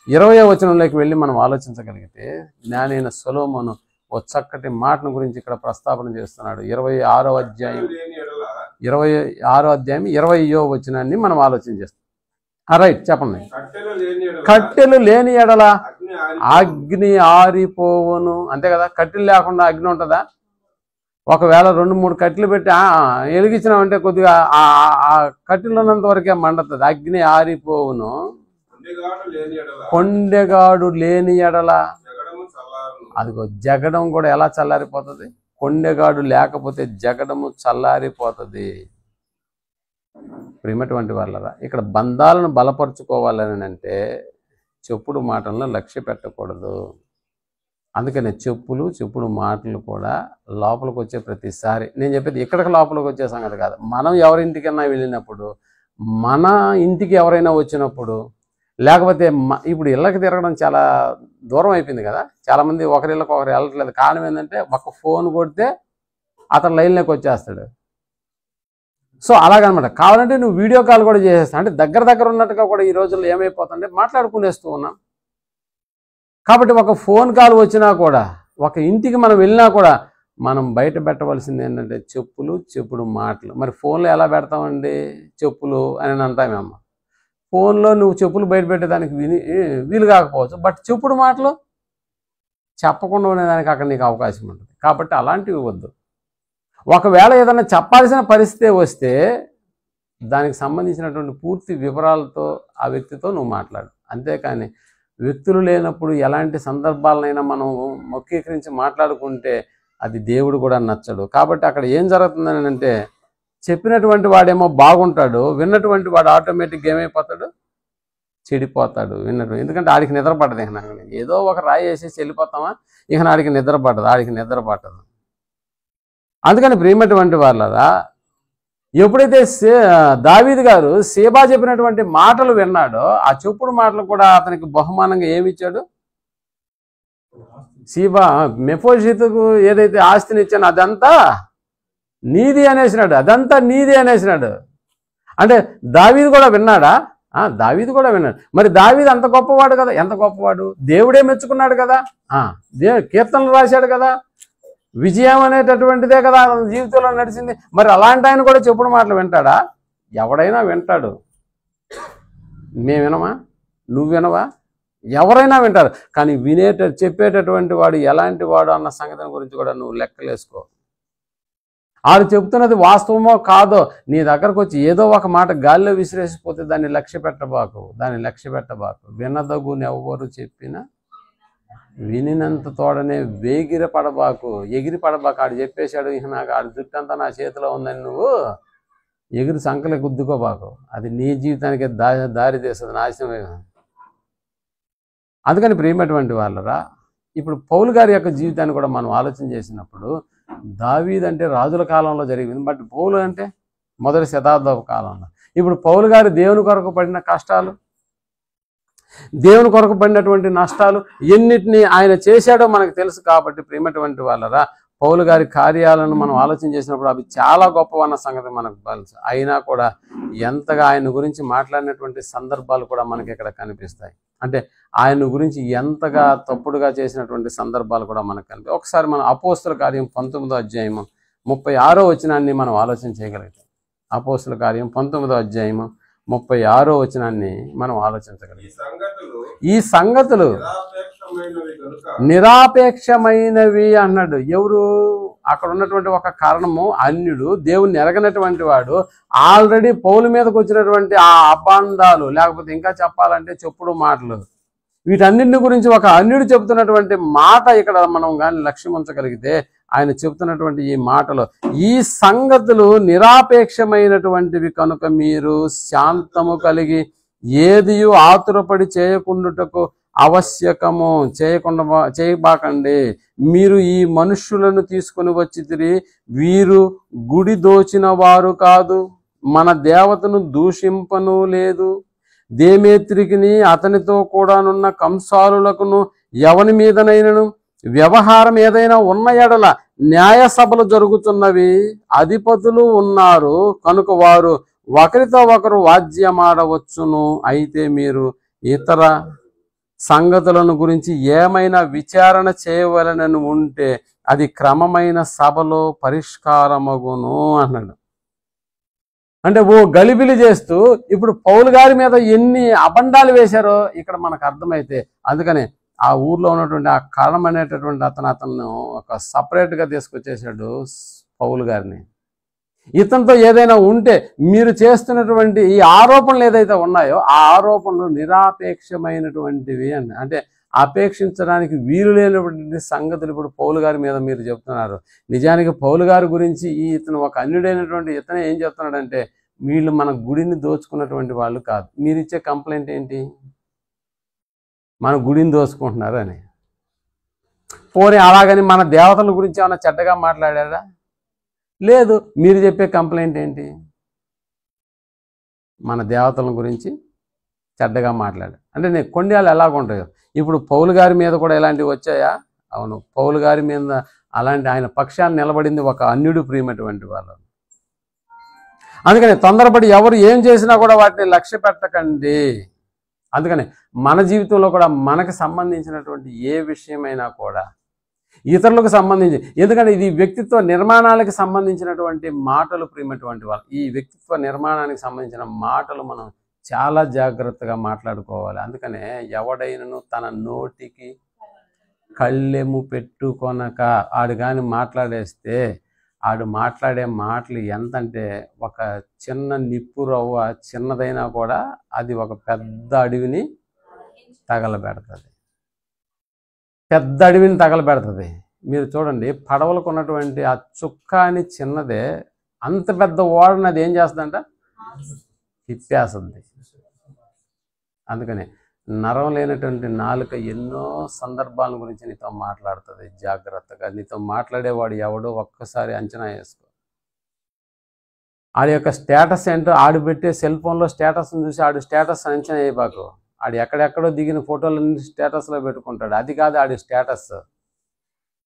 Speaker 1: 20వ వచనంలోకి వెళ్ళి మనం ఆలోచించగలిగితే జ్ఞానైన సొలొమోను ఓ చక్కటి మాటను గురించి ఇక్కడ ప్రస్తావన చేస్తున్నాడు. 26వ అధ్యాయం 20వ వచనాన్ని మనం ఆలోచన చేస్తాం. రైట్, చెప్పండి. కట్టెలు లేని ఎడల అగ్ని ఆరిపోవును. అంతే కదా, కట్టెలు లేకుండా అగ్ని ఉంటుందా? ఒకవేళ 2-3 కట్టెలు పెట్టి వెలిగించినామంటే కొద్దిగా ఆ కట్టెలు ఉన్నంత వరకే మండుతుంది, అగ్ని ఆరిపోవును. కొండెగాడు లేని ఎడల, అదిగో జగడం కూడా ఎలా చల్లారిపోతుంది? కొండెగాడు లేకపోతే జగడము చల్లారిపోతుంది. ప్రియమైనటువంటి వాళ్ళరా, ఇక్కడ బంధాలను బలపరుచుకోవాలని అంటే చెప్పుడు మాటలను లక్ష్య పెట్టకూడదు. అందుకనే చెప్పుడు మాటలు కూడా లోపలికి వచ్చే ప్రతిసారి, నేను చెప్పేది ఇక్కడికి లోపలికి వచ్చే సంగతి కాదు, మనం ఎవరింటికైనా వెళ్ళినప్పుడు, మన ఇంటికి ఎవరైనా వచ్చినప్పుడు, లేకపోతే ఇప్పుడు ఇళ్ళకి తిరగడం చాలా దూరం అయిపోయింది కదా, చాలామంది ఒకరిళ్ళకి ఒకరు వెళ్ళట్లేదు. కారణం ఏంటంటే ఒక ఫోన్ కొడితే అతను లైన్లోకి వచ్చేస్తాడు. సో అలాగనమాట. కావాలంటే నువ్వు వీడియో కాల్ కూడా చేసేస్తావు. అంటే దగ్గర ఉన్నట్టుగా కూడా ఈ రోజుల్లో ఏమైపోతుందంటే మాట్లాడుకునేస్తూ ఉన్నాం. కాబట్టి ఒక ఫోన్ కాల్ వచ్చినా కూడా, ఒక ఇంటికి మనం వెళ్ళినా కూడా మనం బయట పెట్టవలసింది ఏంటంటే చెప్పుడు మాటలు. మరి ఫోన్లో ఎలా పెడతామండి చెప్పులు అని అంటామేమ్మ. ఫోన్లో నువ్వు చెప్పులు బయట పెట్టేదానికి వీలు కాకపోవచ్చు, బట్ చెప్పుడు మాటలు చెప్పకుండా ఉండేదానికి అక్కడ నీకు అవకాశం ఉంటుంది. కాబట్టి అలాంటివి వద్దు. ఒకవేళ ఏదైనా చెప్పాల్సిన పరిస్థితి వస్తే దానికి సంబంధించినటువంటి పూర్తి వివరాలతో ఆ వ్యక్తితో నువ్వు మాట్లాడు. అంతేకాని వ్యక్తులు లేనప్పుడు ఎలాంటి సందర్భాలనైనా మనం మొక్కీకరించి మాట్లాడుకుంటే అది దేవుడు కూడా నచ్చడు. కాబట్టి అక్కడ ఏం జరుగుతుందని అంటే చెప్పినటువంటి వాడేమో బాగుంటాడు, విన్నటువంటి వాడు ఆటోమేటిక్గా ఏమైపోతాడు? చెడిపోతాడు. ఎందుకంటే ఆడికి నిద్ర పట్టదు. ఇక నాకు ఏదో ఒక రాయి వేసేసి వెళ్ళిపోతామా, ఇక ఆడికి నిద్ర పట్టదు. అందుకని ప్రియమైనటువంటి వాళ్ళరా, ఎప్పుడైతే దావీదు గారు సేబా చెప్పినటువంటి మాటలు విన్నాడో ఆ చెప్పుడు మాటలు కూడా అతనికి బహుమానంగా ఏమిచ్చాడు? సీబా మెఫోషెతుకు ఏదైతే ఆస్తిని ఇచ్చానో అదంతా నీది అనేసినాడు. అంటే దావీదు కూడా విన్నాడా? దావీదు కూడా విన్నాడు. మరి దావీదు అంత గొప్పవాడు కదా. ఎంత గొప్పవాడు? దేవుడే మెచ్చుకున్నాడు కదా. కీర్తనలు రాశాడు కదా. విజయం అనేటటువంటిదే కదా ఆయన జీవితంలో నడిచింది. మరి అలాంటి ఆయన కూడా చెప్పుడు మాటలు వింటాడా? ఎవడైనా వింటాడు. మేము వినమా? నువ్వు వినవా? ఎవరైనా వింటారు. కానీ చెప్పేటటువంటి వాడు ఎలాంటి వాడు అన్న సంగతిని గురించి కూడా నువ్వు లెక్కలేసుకో. ఆడు చెప్తున్నది వాస్తవమో కాదో నీ దగ్గరకు వచ్చి ఏదో ఒక మాట గాలిలో విసిరేసిపోతే దాన్ని లక్ష్య పెట్టబాకు. వినదగుని ఎవ్వరు చెప్పినా వినినంత తోడనే ఎగిరి పడబాకు. ఆడు చెప్పేశాడు, ఇక నాకు ఆడి జుట్టంతా నా చేతిలో ఉందని నువ్వు ఎగిరి సంకలే గుద్దుకోబాకు. అది నీ జీవితానికి దారి తీస్తుంది, నాశనమే. అందుకని ప్రియమైనటువంటి వాళ్ళరా, ఇప్పుడు పౌలు గారి యొక్క జీవితాన్ని కూడా మనం ఆలోచన చేసినప్పుడు దావీదు అంటే రాజుల కాలంలో జరిగింది, బట్ పౌలు అంటే మొదటి శతాబ్దపు కాలంలో. ఇప్పుడు పౌలు గారి దేవుని కొరకు పడిన కష్టాలు, దేవుని కొరకు పడినటువంటి నష్టాలు ఎన్నిటిని ఆయన చేశాడో మనకు తెలుసు. కాబట్టి ప్రియమైనటువంటి వాళ్ళరా, పౌలు గారి కార్యాలను మనం ఆలోచన చేసినప్పుడు అవి చాలా గొప్పవన్న సంగతి మనకు తెలుసు. అయినా కూడా ఎంతగా ఆయన గురించి మాట్లాడినటువంటి సందర్భాలు కూడా మనకి ఇక్కడ కనిపిస్తాయి. అంటే ఆయన గురించి ఎంతగా తప్పుడుగా చేసినటువంటి సందర్భాలు కూడా మనకు కనిపిస్తాయి. ఒకసారి మనం అపోస్తుల కార్యం 19వ అధ్యాయము 36వ వచనాన్ని మనం ఆలోచన చేయగలుగుతాం. అపోస్తుల కార్యం 19వ అధ్యాయము 36వ వచనాన్ని మనం ఆలోచించగలుగుతాం. ఈ సంగతులు నిరాపేక్షమైనవి అన్నాడు. ఎవరు? అక్కడ ఉన్నటువంటి ఒక కారణము, అన్యుడు, దేవుణ్ణి ఎరగనటువంటి వాడు, ఆల్రెడీ పౌలు మీదకి వచ్చినటువంటి ఆ అబంధాలు, లేకపోతే ఇంకా చెప్పాలంటే చెప్పుడు మాటలు, వీటన్నింటి గురించి ఒక అన్యుడు చెబుతున్నటువంటి మాట ఇక్కడ మనం కానీ లక్ష్యం ఉంచగలిగితే, ఆయన చెబుతున్నటువంటి ఈ మాటలు, ఈ సంగతులు నిరాపేక్షమైనటువంటివి కనుక మీరు శాంతము కలిగి ఏదియు ఆతురపడి చేయకుండుటకు ఆవశ్యకము చేయబాకండి. మీరు ఈ మనుష్యులను తీసుకుని వచ్చితిరి, వీరు గుడి దోచిన వారు కాదు, మన దేవతను దూషింపను లేదు. దేమేత్రికిని అతనితో కూడానున్న కంసాలులకును ఎవని మీదనైనను వ్యవహారం ఏదైనా ఉన్న ఎడల న్యాయ సభలు జరుగుతున్నవి, అధిపతులు ఉన్నారు కనుక వారు ఒకరితో ఒకరు వాద్యమాడవచ్చును. అయితే మీరు ఇతర సంగతులను గురించి ఏమైనా విచారణ చేయవలనని ఉంటే అది క్రమమైన సభలో పరిష్కారమగును అన్నాడు. అంటే గలిబిలి చేస్తూ ఇప్పుడు పౌలు గారి మీద ఎన్ని అబండాలు వేశారో ఇక్కడ మనకు అర్థమైతే, అందుకనే ఆ ఊర్లో ఉన్నటువంటి ఆ కారణం అనేటటువంటి అతను ఒక సపరేట్గా తీసుకొచ్చేసాడు పౌలు గారిని. ఇతనితో ఏదైనా ఉంటే మీరు చేస్తున్నటువంటి ఈ ఆరోపణలు ఏదైతే ఉన్నాయో ఆ ఆరోపణలు నిరాపేక్షమైనటువంటివి అని, అంటే అపేక్షించడానికి వీలు లేనటువంటి సంగతులు ఇప్పుడు పౌలు గారి మీద మీరు చెప్తున్నారు. నిజానికి పౌలు గారి గురించి ఇతను ఒక అన్యుడైనటువంటి ఇతనే ఏం చెప్తున్నాడంటే, వీళ్ళు మన గుడిని దోచుకున్నటువంటి వాళ్ళు కాదు. మీరిచ్చే కంప్లైంట్ ఏంటి? మన గుడిని దోచుకుంటున్నారు అని. పోనీ అలాగని మన దేవతల గురించి ఏమైనా చెడ్డగా మాట్లాడారా? లేదు. మీరు చెప్పే కంప్లైంట్ ఏంటి? మన దేవతల గురించి చెడ్డగా మాట్లాడారు. అంటే నేను కొండలు ఎలాగుంటాయో ఇప్పుడు పౌలు గారి మీద కూడా ఇలాంటివి వచ్చాయా? అవును, పౌలు గారి మీద అలాంటి ఆయన పక్షాన్ని నిలబడింది ఒక అన్యుడు ప్రియమైనటువంటి వాళ్ళు. అందుకని తొందరపడి ఎవరు ఏం చేసినా కూడా వాటిని లక్ష్య పెట్టకండి. అందుకని మన జీవితంలో కూడా మనకు సంబంధించినటువంటి ఏ విషయమైనా కూడా ఇతరులకు సంబంధించి, ఎందుకంటే ఇది వ్యక్తిత్వ నిర్మాణాలకు సంబంధించినటువంటి మాటలు ప్రియమైనటువంటి వాళ్ళు. ఈ వ్యక్తిత్వ నిర్మాణానికి సంబంధించిన మాటలు మనం చాలా జాగ్రత్తగా మాట్లాడుకోవాలి. అందుకనే ఎవడైనను తన నోటికి కళ్ళెము పెట్టుకొనక ఆడు కానీ మాట్లాడేస్తే ఆడు మాట్లాడే మాటలు ఎంతంటే ఒక చిన్న నిప్పు రవ్వ చిన్నదైనా కూడా అది ఒక పెద్ద అడవిని తగలబెడుతుంది. మీరు చూడండి, పడవలకు ఉన్నటువంటి ఆ చుక్క అని చిన్నదే అంత పెద్ద ఓడని అది ఏం చేస్తుందంట? తిప్పేస్తుంది. అందుకని నరం లేనటువంటి నాలుక ఎన్నో సందర్భాల గురించి నీతో మాట్లాడుతుంది. జాగ్రత్తగా నీతో మాట్లాడేవాడు ఎవడో ఒక్కసారి అంచనా వేసుకో. ఆడి యొక్క స్టేటస్ ఏంటో, ఆడు పెట్టే సెల్ ఫోన్లో స్టేటస్ని చూసి ఆడి స్టేటస్ అంచనా వేయబాకు. ఆడు ఎక్కడెక్కడో దిగిన ఫోటోలన్నీ స్టేటస్లో పెట్టుకుంటాడు. అది కాదు ఆడి స్టేటస్.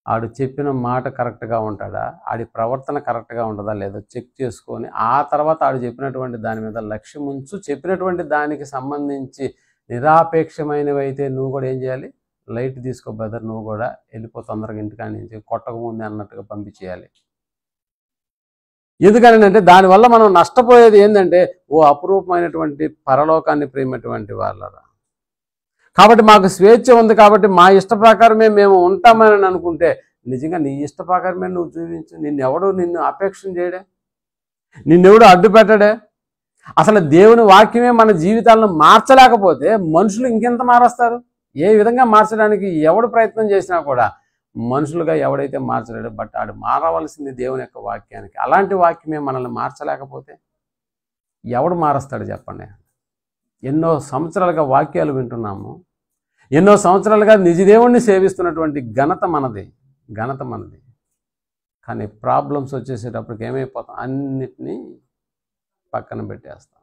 Speaker 1: ఆడు చెప్పిన మాట కరెక్ట్గా ఉంటాడా, ఆడి ప్రవర్తన కరెక్ట్గా ఉంటుందా లేదో చెక్ చేసుకొని ఆ తర్వాత ఆడు చెప్పినటువంటి దాని మీద లక్ష్యం ఉంచు. చెప్పినటువంటి దానికి సంబంధించి నిరాపేక్షమైనవి అయితే నువ్వు కూడా ఏం చేయాలి? లైట్ తీసుకో బ్రదర్, నువ్వు కూడా వెళ్ళిపో తొందరగా ఇంటికాడ నుంచి, కొట్టకముందే అన్నట్టుగా పంపించేయాలి. ఎందుకని అంటే దానివల్ల మనం నష్టపోయేది ఏంటంటే, ఓ అపురూపమైనటువంటి పరలోకాన్ని ప్రేమటువంటి వాళ్ళరా. కాబట్టి మాకు స్వేచ్ఛ ఉంది కాబట్టి మా ఇష్ట ప్రకారమే మేము ఉంటామని అనుకుంటే, నిజంగా నీ ఇష్ట ప్రకారమే నువ్వు జీవించు. నిన్ను అపేక్షణ చేయడే, నిన్నెవడు అడ్డు పెట్టడే. అసలు దేవుని వాక్యమే మన జీవితాలను మార్చలేకపోతే మనుషులు ఇంకెంత మారుస్తారు? ఏ విధంగా మార్చడానికి ఎవడు ప్రయత్నం చేసినా కూడా మనుషులుగా ఎవడైతే మార్చలేడో, బట్ ఆడు మారవలసింది దేవుని యొక్క వాక్యానికి. అలాంటి వాక్యమే మనల్ని మార్చలేకపోతే ఎవడు మారుస్తాడు చెప్పండి? ఎన్నో సంవత్సరాలుగా వాక్యాలు వింటున్నాము, ఎన్నో సంవత్సరాలుగా నిజదేవుణ్ణి సేవిస్తున్నటువంటి ఘనత మనది. కానీ ప్రాబ్లమ్స్ వచ్చేసేటప్పటికి ఏమైపోతాం? అన్నిటినీ పక్కన పెట్టేస్తాం.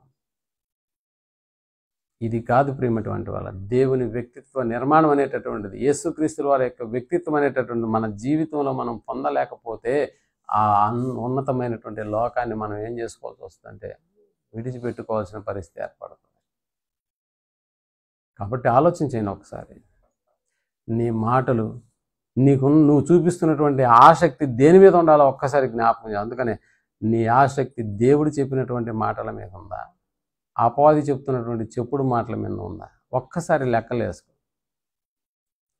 Speaker 1: ఇది కాదు ప్రియమైనటువంటి వాళ్ళ దేవుని వ్యక్తిత్వ నిర్మాణం అనేటటువంటిది, యేసుక్రీస్తుల వారి యొక్క వ్యక్తిత్వం అనేటటువంటిది మన జీవితంలో మనం పొందలేకపోతే ఆ ఉన్నతమైనటువంటి లోకాన్ని మనం ఏం చేసుకోవాల్సి వస్తుందంటే విడిచిపెట్టుకోవాల్సిన పరిస్థితి ఏర్పడుతుంది. కాబట్టి ఆలోచించండి ఒకసారి, నీ మాటలు నువ్వు చూపిస్తున్నటువంటి ఆసక్తి దేని మీద ఉండాలో ఒక్కసారి జ్ఞాపకం చేయాలి. అందుకనే నీ ఆసక్తి దేవుడు చెప్పినటువంటి మాటల మీద ఉందా, అపవాది చెప్తున్నటువంటి చెప్పుడు మాటల మీద ఉందా? ఒక్కసారి లెక్కలేసుకో.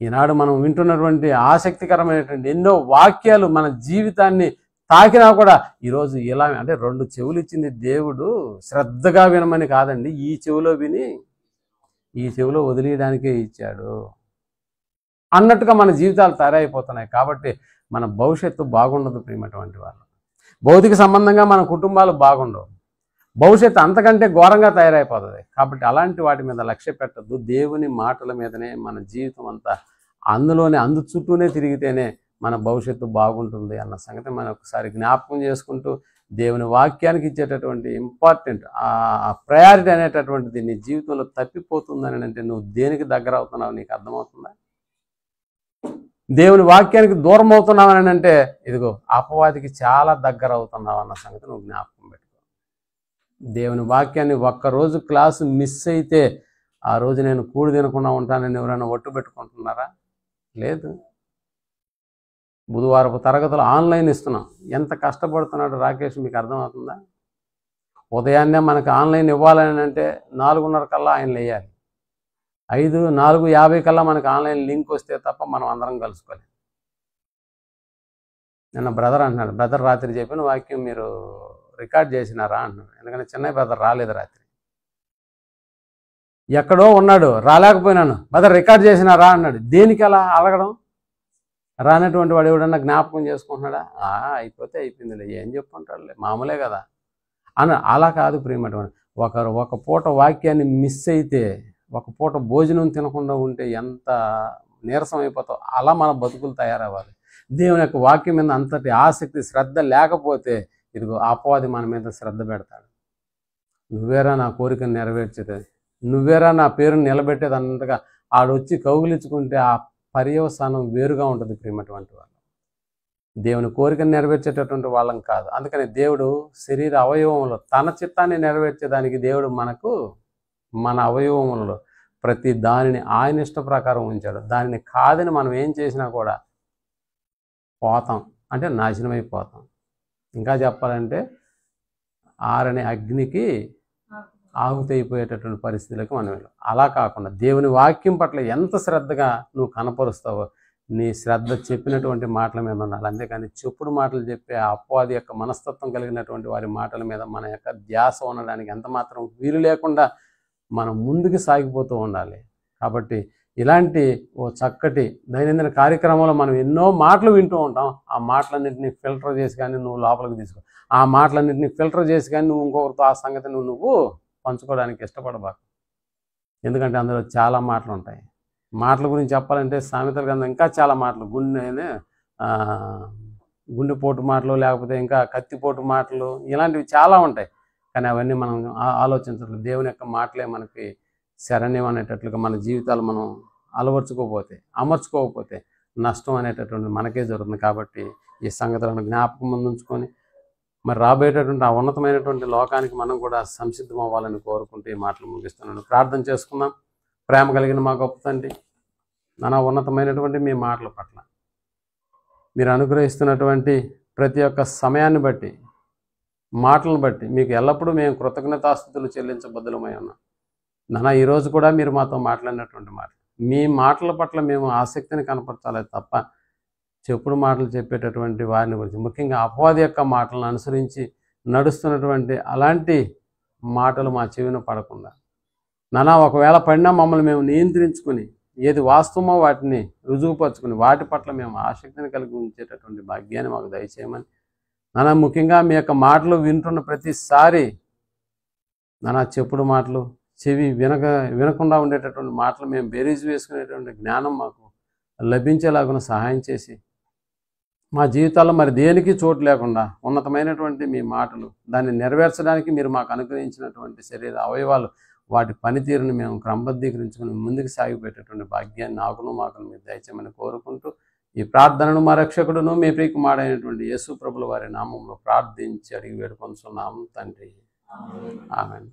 Speaker 1: ఈనాడు మనం వింటున్నటువంటి ఆసక్తికరమైనటువంటి ఎన్నో వాక్యాలు మన జీవితాన్ని తాకినా కూడా ఈరోజు ఇలా అంటే 2 చెవులు ఇచ్చింది దేవుడు శ్రద్ధగా వినమని కాదండి, ఈ చెవిలో విని ఈ చెవిలో వదిలేయడానికే ఇచ్చాడు అన్నట్టుగా మన జీవితాలు తయారైపోతున్నాయి. కాబట్టి మన భవిష్యత్తు బాగుండదు ప్రియమైనటువంటి వాళ్ళు. భౌతిక సంబంధంగా మన కుటుంబాలు బాగుండవు, భవిష్యత్తు అంతకంటే ఘోరంగా తయారైపోతుంది. కాబట్టి అలాంటి వాటి మీద లక్ష్య పెట్టద్దు, దేవుని మాటల మీదనే మన జీవితం అంతా అందు చుట్టూనే తిరిగితేనే మన భవిష్యత్తు బాగుంటుంది అన్న సంగతి మనం ఒకసారి జ్ఞాపకం చేసుకుంటూ, దేవుని వాక్యానికి ఇచ్చేటటువంటి ఇంపార్టెంట్ ఆ ప్రయారిటీ అనేటటువంటిది నీ జీవితంలో తప్పిపోతుందని అంటే నువ్వు దేనికి దగ్గర అవుతున్నావు నీకు అర్థమవుతుందా? దేవుని వాక్యానికి దూరం అవుతున్నావని అంటే ఇదిగో అపవాదికి చాలా దగ్గర అవుతున్నావు అన్న సంగతి నువ్వు జ్ఞాపకం పెట్టుకో. దేవుని వాక్యాన్ని ఒక్కరోజు క్లాసు మిస్ అయితే ఆ రోజు నేను కూడి తినకుండా ఉంటానని ఎవరైనా ఒట్టు పెట్టుకుంటున్నారా? లేదు. బుధవారపు తరగతులు ఆన్లైన్ ఇస్తున్నాం. ఎంత కష్టపడుతున్నాడు రాకేష్ మీకు అర్థమవుతుందా? ఉదయాన్నే మనకు ఆన్లైన్ ఇవ్వాలని అంటే 4:30 కల్లా ఆయన లేయాలి. 4:50 కల్లా మనకు ఆన్లైన్ లింక్ వస్తే తప్ప మనం అందరం కలుసుకోలేం. నిన్న బ్రదర్ అంటున్నాడు, బ్రదర్ రాత్రి చెప్పిన వాక్యం మీరు రికార్డ్ చేసినారా అంటున్నాడు. ఎందుకంటే చిన్న బ్రదర్ రాలేదు రాత్రి, ఎక్కడో ఉన్నాడు, రాలేకపోయినాను. బ్రదర్ రికార్డ్ చేసినారా అన్నాడు. దేనికి అలా అడగడం? రానటువంటి వాడు ఎవడన్నా జ్ఞాపకం చేసుకుంటున్నాడా? అయిపోతే అయిపోయిందిలే, ఏం చెప్పుకుంటాడులే, మామూలే కదా అలా కాదు ప్రియమైనటువంటి. ఒక పూట వాక్యాన్ని మిస్ అయితే, ఒక పూట భోజనం తినకుండా ఉంటే ఎంత నీరసం అయిపోతావు. అలా మన బతుకులు తయారవ్వాలి. దేవుని యొక్క వాక్యం మీద అంతటి ఆసక్తి శ్రద్ధ లేకపోతే ఇదిగో అపవాది మన మీద శ్రద్ధ పెడతాడు. నువ్వేరా నా కోరికను నెరవేర్చేది, నువ్వేరా నా పేరుని నిలబెట్టేది అన్నట్టుగా ఆడొచ్చి కౌగిలించుకుంటే ఆ పర్యవసానం వేరుగా ఉంటుంది ప్రియమైనటువంటి వాళ్ళు. దేవుని కోరికను నెరవేర్చేటటువంటి వాళ్ళం కాదు. అందుకని దేవుడు శరీర అవయవములో తన చిత్తాన్ని నెరవేర్చేదానికి దేవుడు మనకు మన అవయవములలో ప్రతి దానిని ఆయన ఇష్ట ప్రకారం ఉంచాడు. దానిని కాదని మనం ఏం చేసినా కూడా పోతాం, అంటే నాశనమైపోతాం. ఇంకా చెప్పాలంటే ఆరని అగ్నికి ఆహుతైపోయేటటువంటి పరిస్థితులకు మనం వెళ్ళాం. అలా కాకుండా దేవుని వాక్యం పట్ల ఎంత శ్రద్ధగా నువ్వు కనపరుస్తావో నీ శ్రద్ధ చెప్పినటువంటి మాటల మీద ఉండాలి. అంతేకాని చెప్పుడు మాటలు చెప్పే అపవాది యొక్క మనస్తత్వం కలిగినటువంటి వారి మాటల మీద మన యొక్క ధ్యాస ఉండడానికి ఎంత మాత్రం వీలు లేకుండా మనం ముందుకు సాగిపోతూ ఉండాలి. కాబట్టి ఇలాంటి ఓ చక్కటి దైనందిన కార్యక్రమంలో మనం ఎన్నో మాటలు వింటూ ఉంటాం. ఆ మాటలన్నింటినీ ఫిల్టర్ చేసి కానీ నువ్వు లోపలికి తీసుకో, ఆ మాటలన్నింటినీ ఫిల్టర్ చేసి కానీ నువ్వు ఇంకొకరితో ఆ సంగతి నువ్వు పంచుకోవడానికి ఇష్టపడబాకు. ఎందుకంటే అందులో చాలా మాటలు ఉంటాయి. మాటల గురించి చెప్పాలంటే సామెతల గ్రంథం ఇంకా చాలా మాటలు, గుండెపోటు మాటలు, లేకపోతే ఇంకా కత్తిపోటు మాటలు, ఇలాంటివి చాలా ఉంటాయి. కానీ అవన్నీ మనం ఆలోచించట్లేదు. దేవుని యొక్క మాటలే మనకి శరణ్యం అనేటట్లుగా మన జీవితాలు మనం అమర్చుకోకపోతే నష్టం అనేటటువంటి మనకే జరుగుతుంది. కాబట్టి ఈ సంగతులను జ్ఞాపకం ముందు ఉంచుకొని మరి రాబోయేటటువంటి ఆ ఉన్నతమైనటువంటి లోకానికి మనం కూడా సంసిద్ధం అవ్వాలని కోరుకుంటూ ఈ మాటలు ముగిస్తున్నాను. ప్రార్థన చేసుకుందాం. ప్రేమ కలిగిన మా గొప్ప తండ్రి, నానా ఉన్నతమైనటువంటి మీ మాటల పట్ల మీరు అనుగ్రహిస్తున్నటువంటి ప్రతి ఒక్క సమయాన్ని బట్టి మాటలను బట్టి మీకు ఎల్లప్పుడూ మేము కృతజ్ఞతాస్తుతులు చెల్లించబద్దులమై ఉన్నాం నానా. ఈరోజు కూడా మీరు మాతో మాట్లాడినటువంటి మాట మీ మాటల పట్ల మేము ఆసక్తిని కనపరచాలి తప్ప చెప్పుడు మాటలు చెప్పేటటువంటి వారిని గురించి, ముఖ్యంగా అపవాది యొక్క మాటలను అనుసరించి నడుస్తున్నటువంటి అలాంటి మాటలు మా చెవిన పడకుండా నానా, ఒకవేళ పడినా మమ్మల్ని మేము నియంత్రించుకుని ఏది వాస్తవమో వాటిని రుజువుపరుచుకుని వాటి పట్ల మేము ఆసక్తిని కలిగి ఉంచేటటువంటి భాగ్యాన్ని మాకు దయచేయమని నానా. ముఖ్యంగా మీ యొక్క మాటలు వింటున్న ప్రతిసారి నానా చెప్పుడు మాటలు చెవి వినకుండా ఉండేటటువంటి మాటలు మేము బేరీజు వేసుకునేటువంటి జ్ఞానం మాకు లభించేలాగున సహాయం చేసి మా జీవితాల్లో మరి దేనికి చోటు లేకుండా ఉన్నతమైనటువంటి మీ మాటలు దాన్ని నెరవేర్చడానికి మీరు మాకు అనుగ్రహించినటువంటి శరీర అవయవాలు వాటి పనితీరుని మేము క్రమబద్ధీకరించుకుని ముందుకు సాగిపోయేటటువంటి భాగ్యాన్ని నాకును మాకును మీరు దయచేయమని కోరుకుంటూ ఈ ప్రార్థనను మా రక్షకుడును మీ ప్రియకుమారుడైనటువంటి యేసు ప్రభుల వారి నామంలో ప్రార్థించి అడిగి వేడుకొంచున్నాము తండ్రి. ఆమేన్.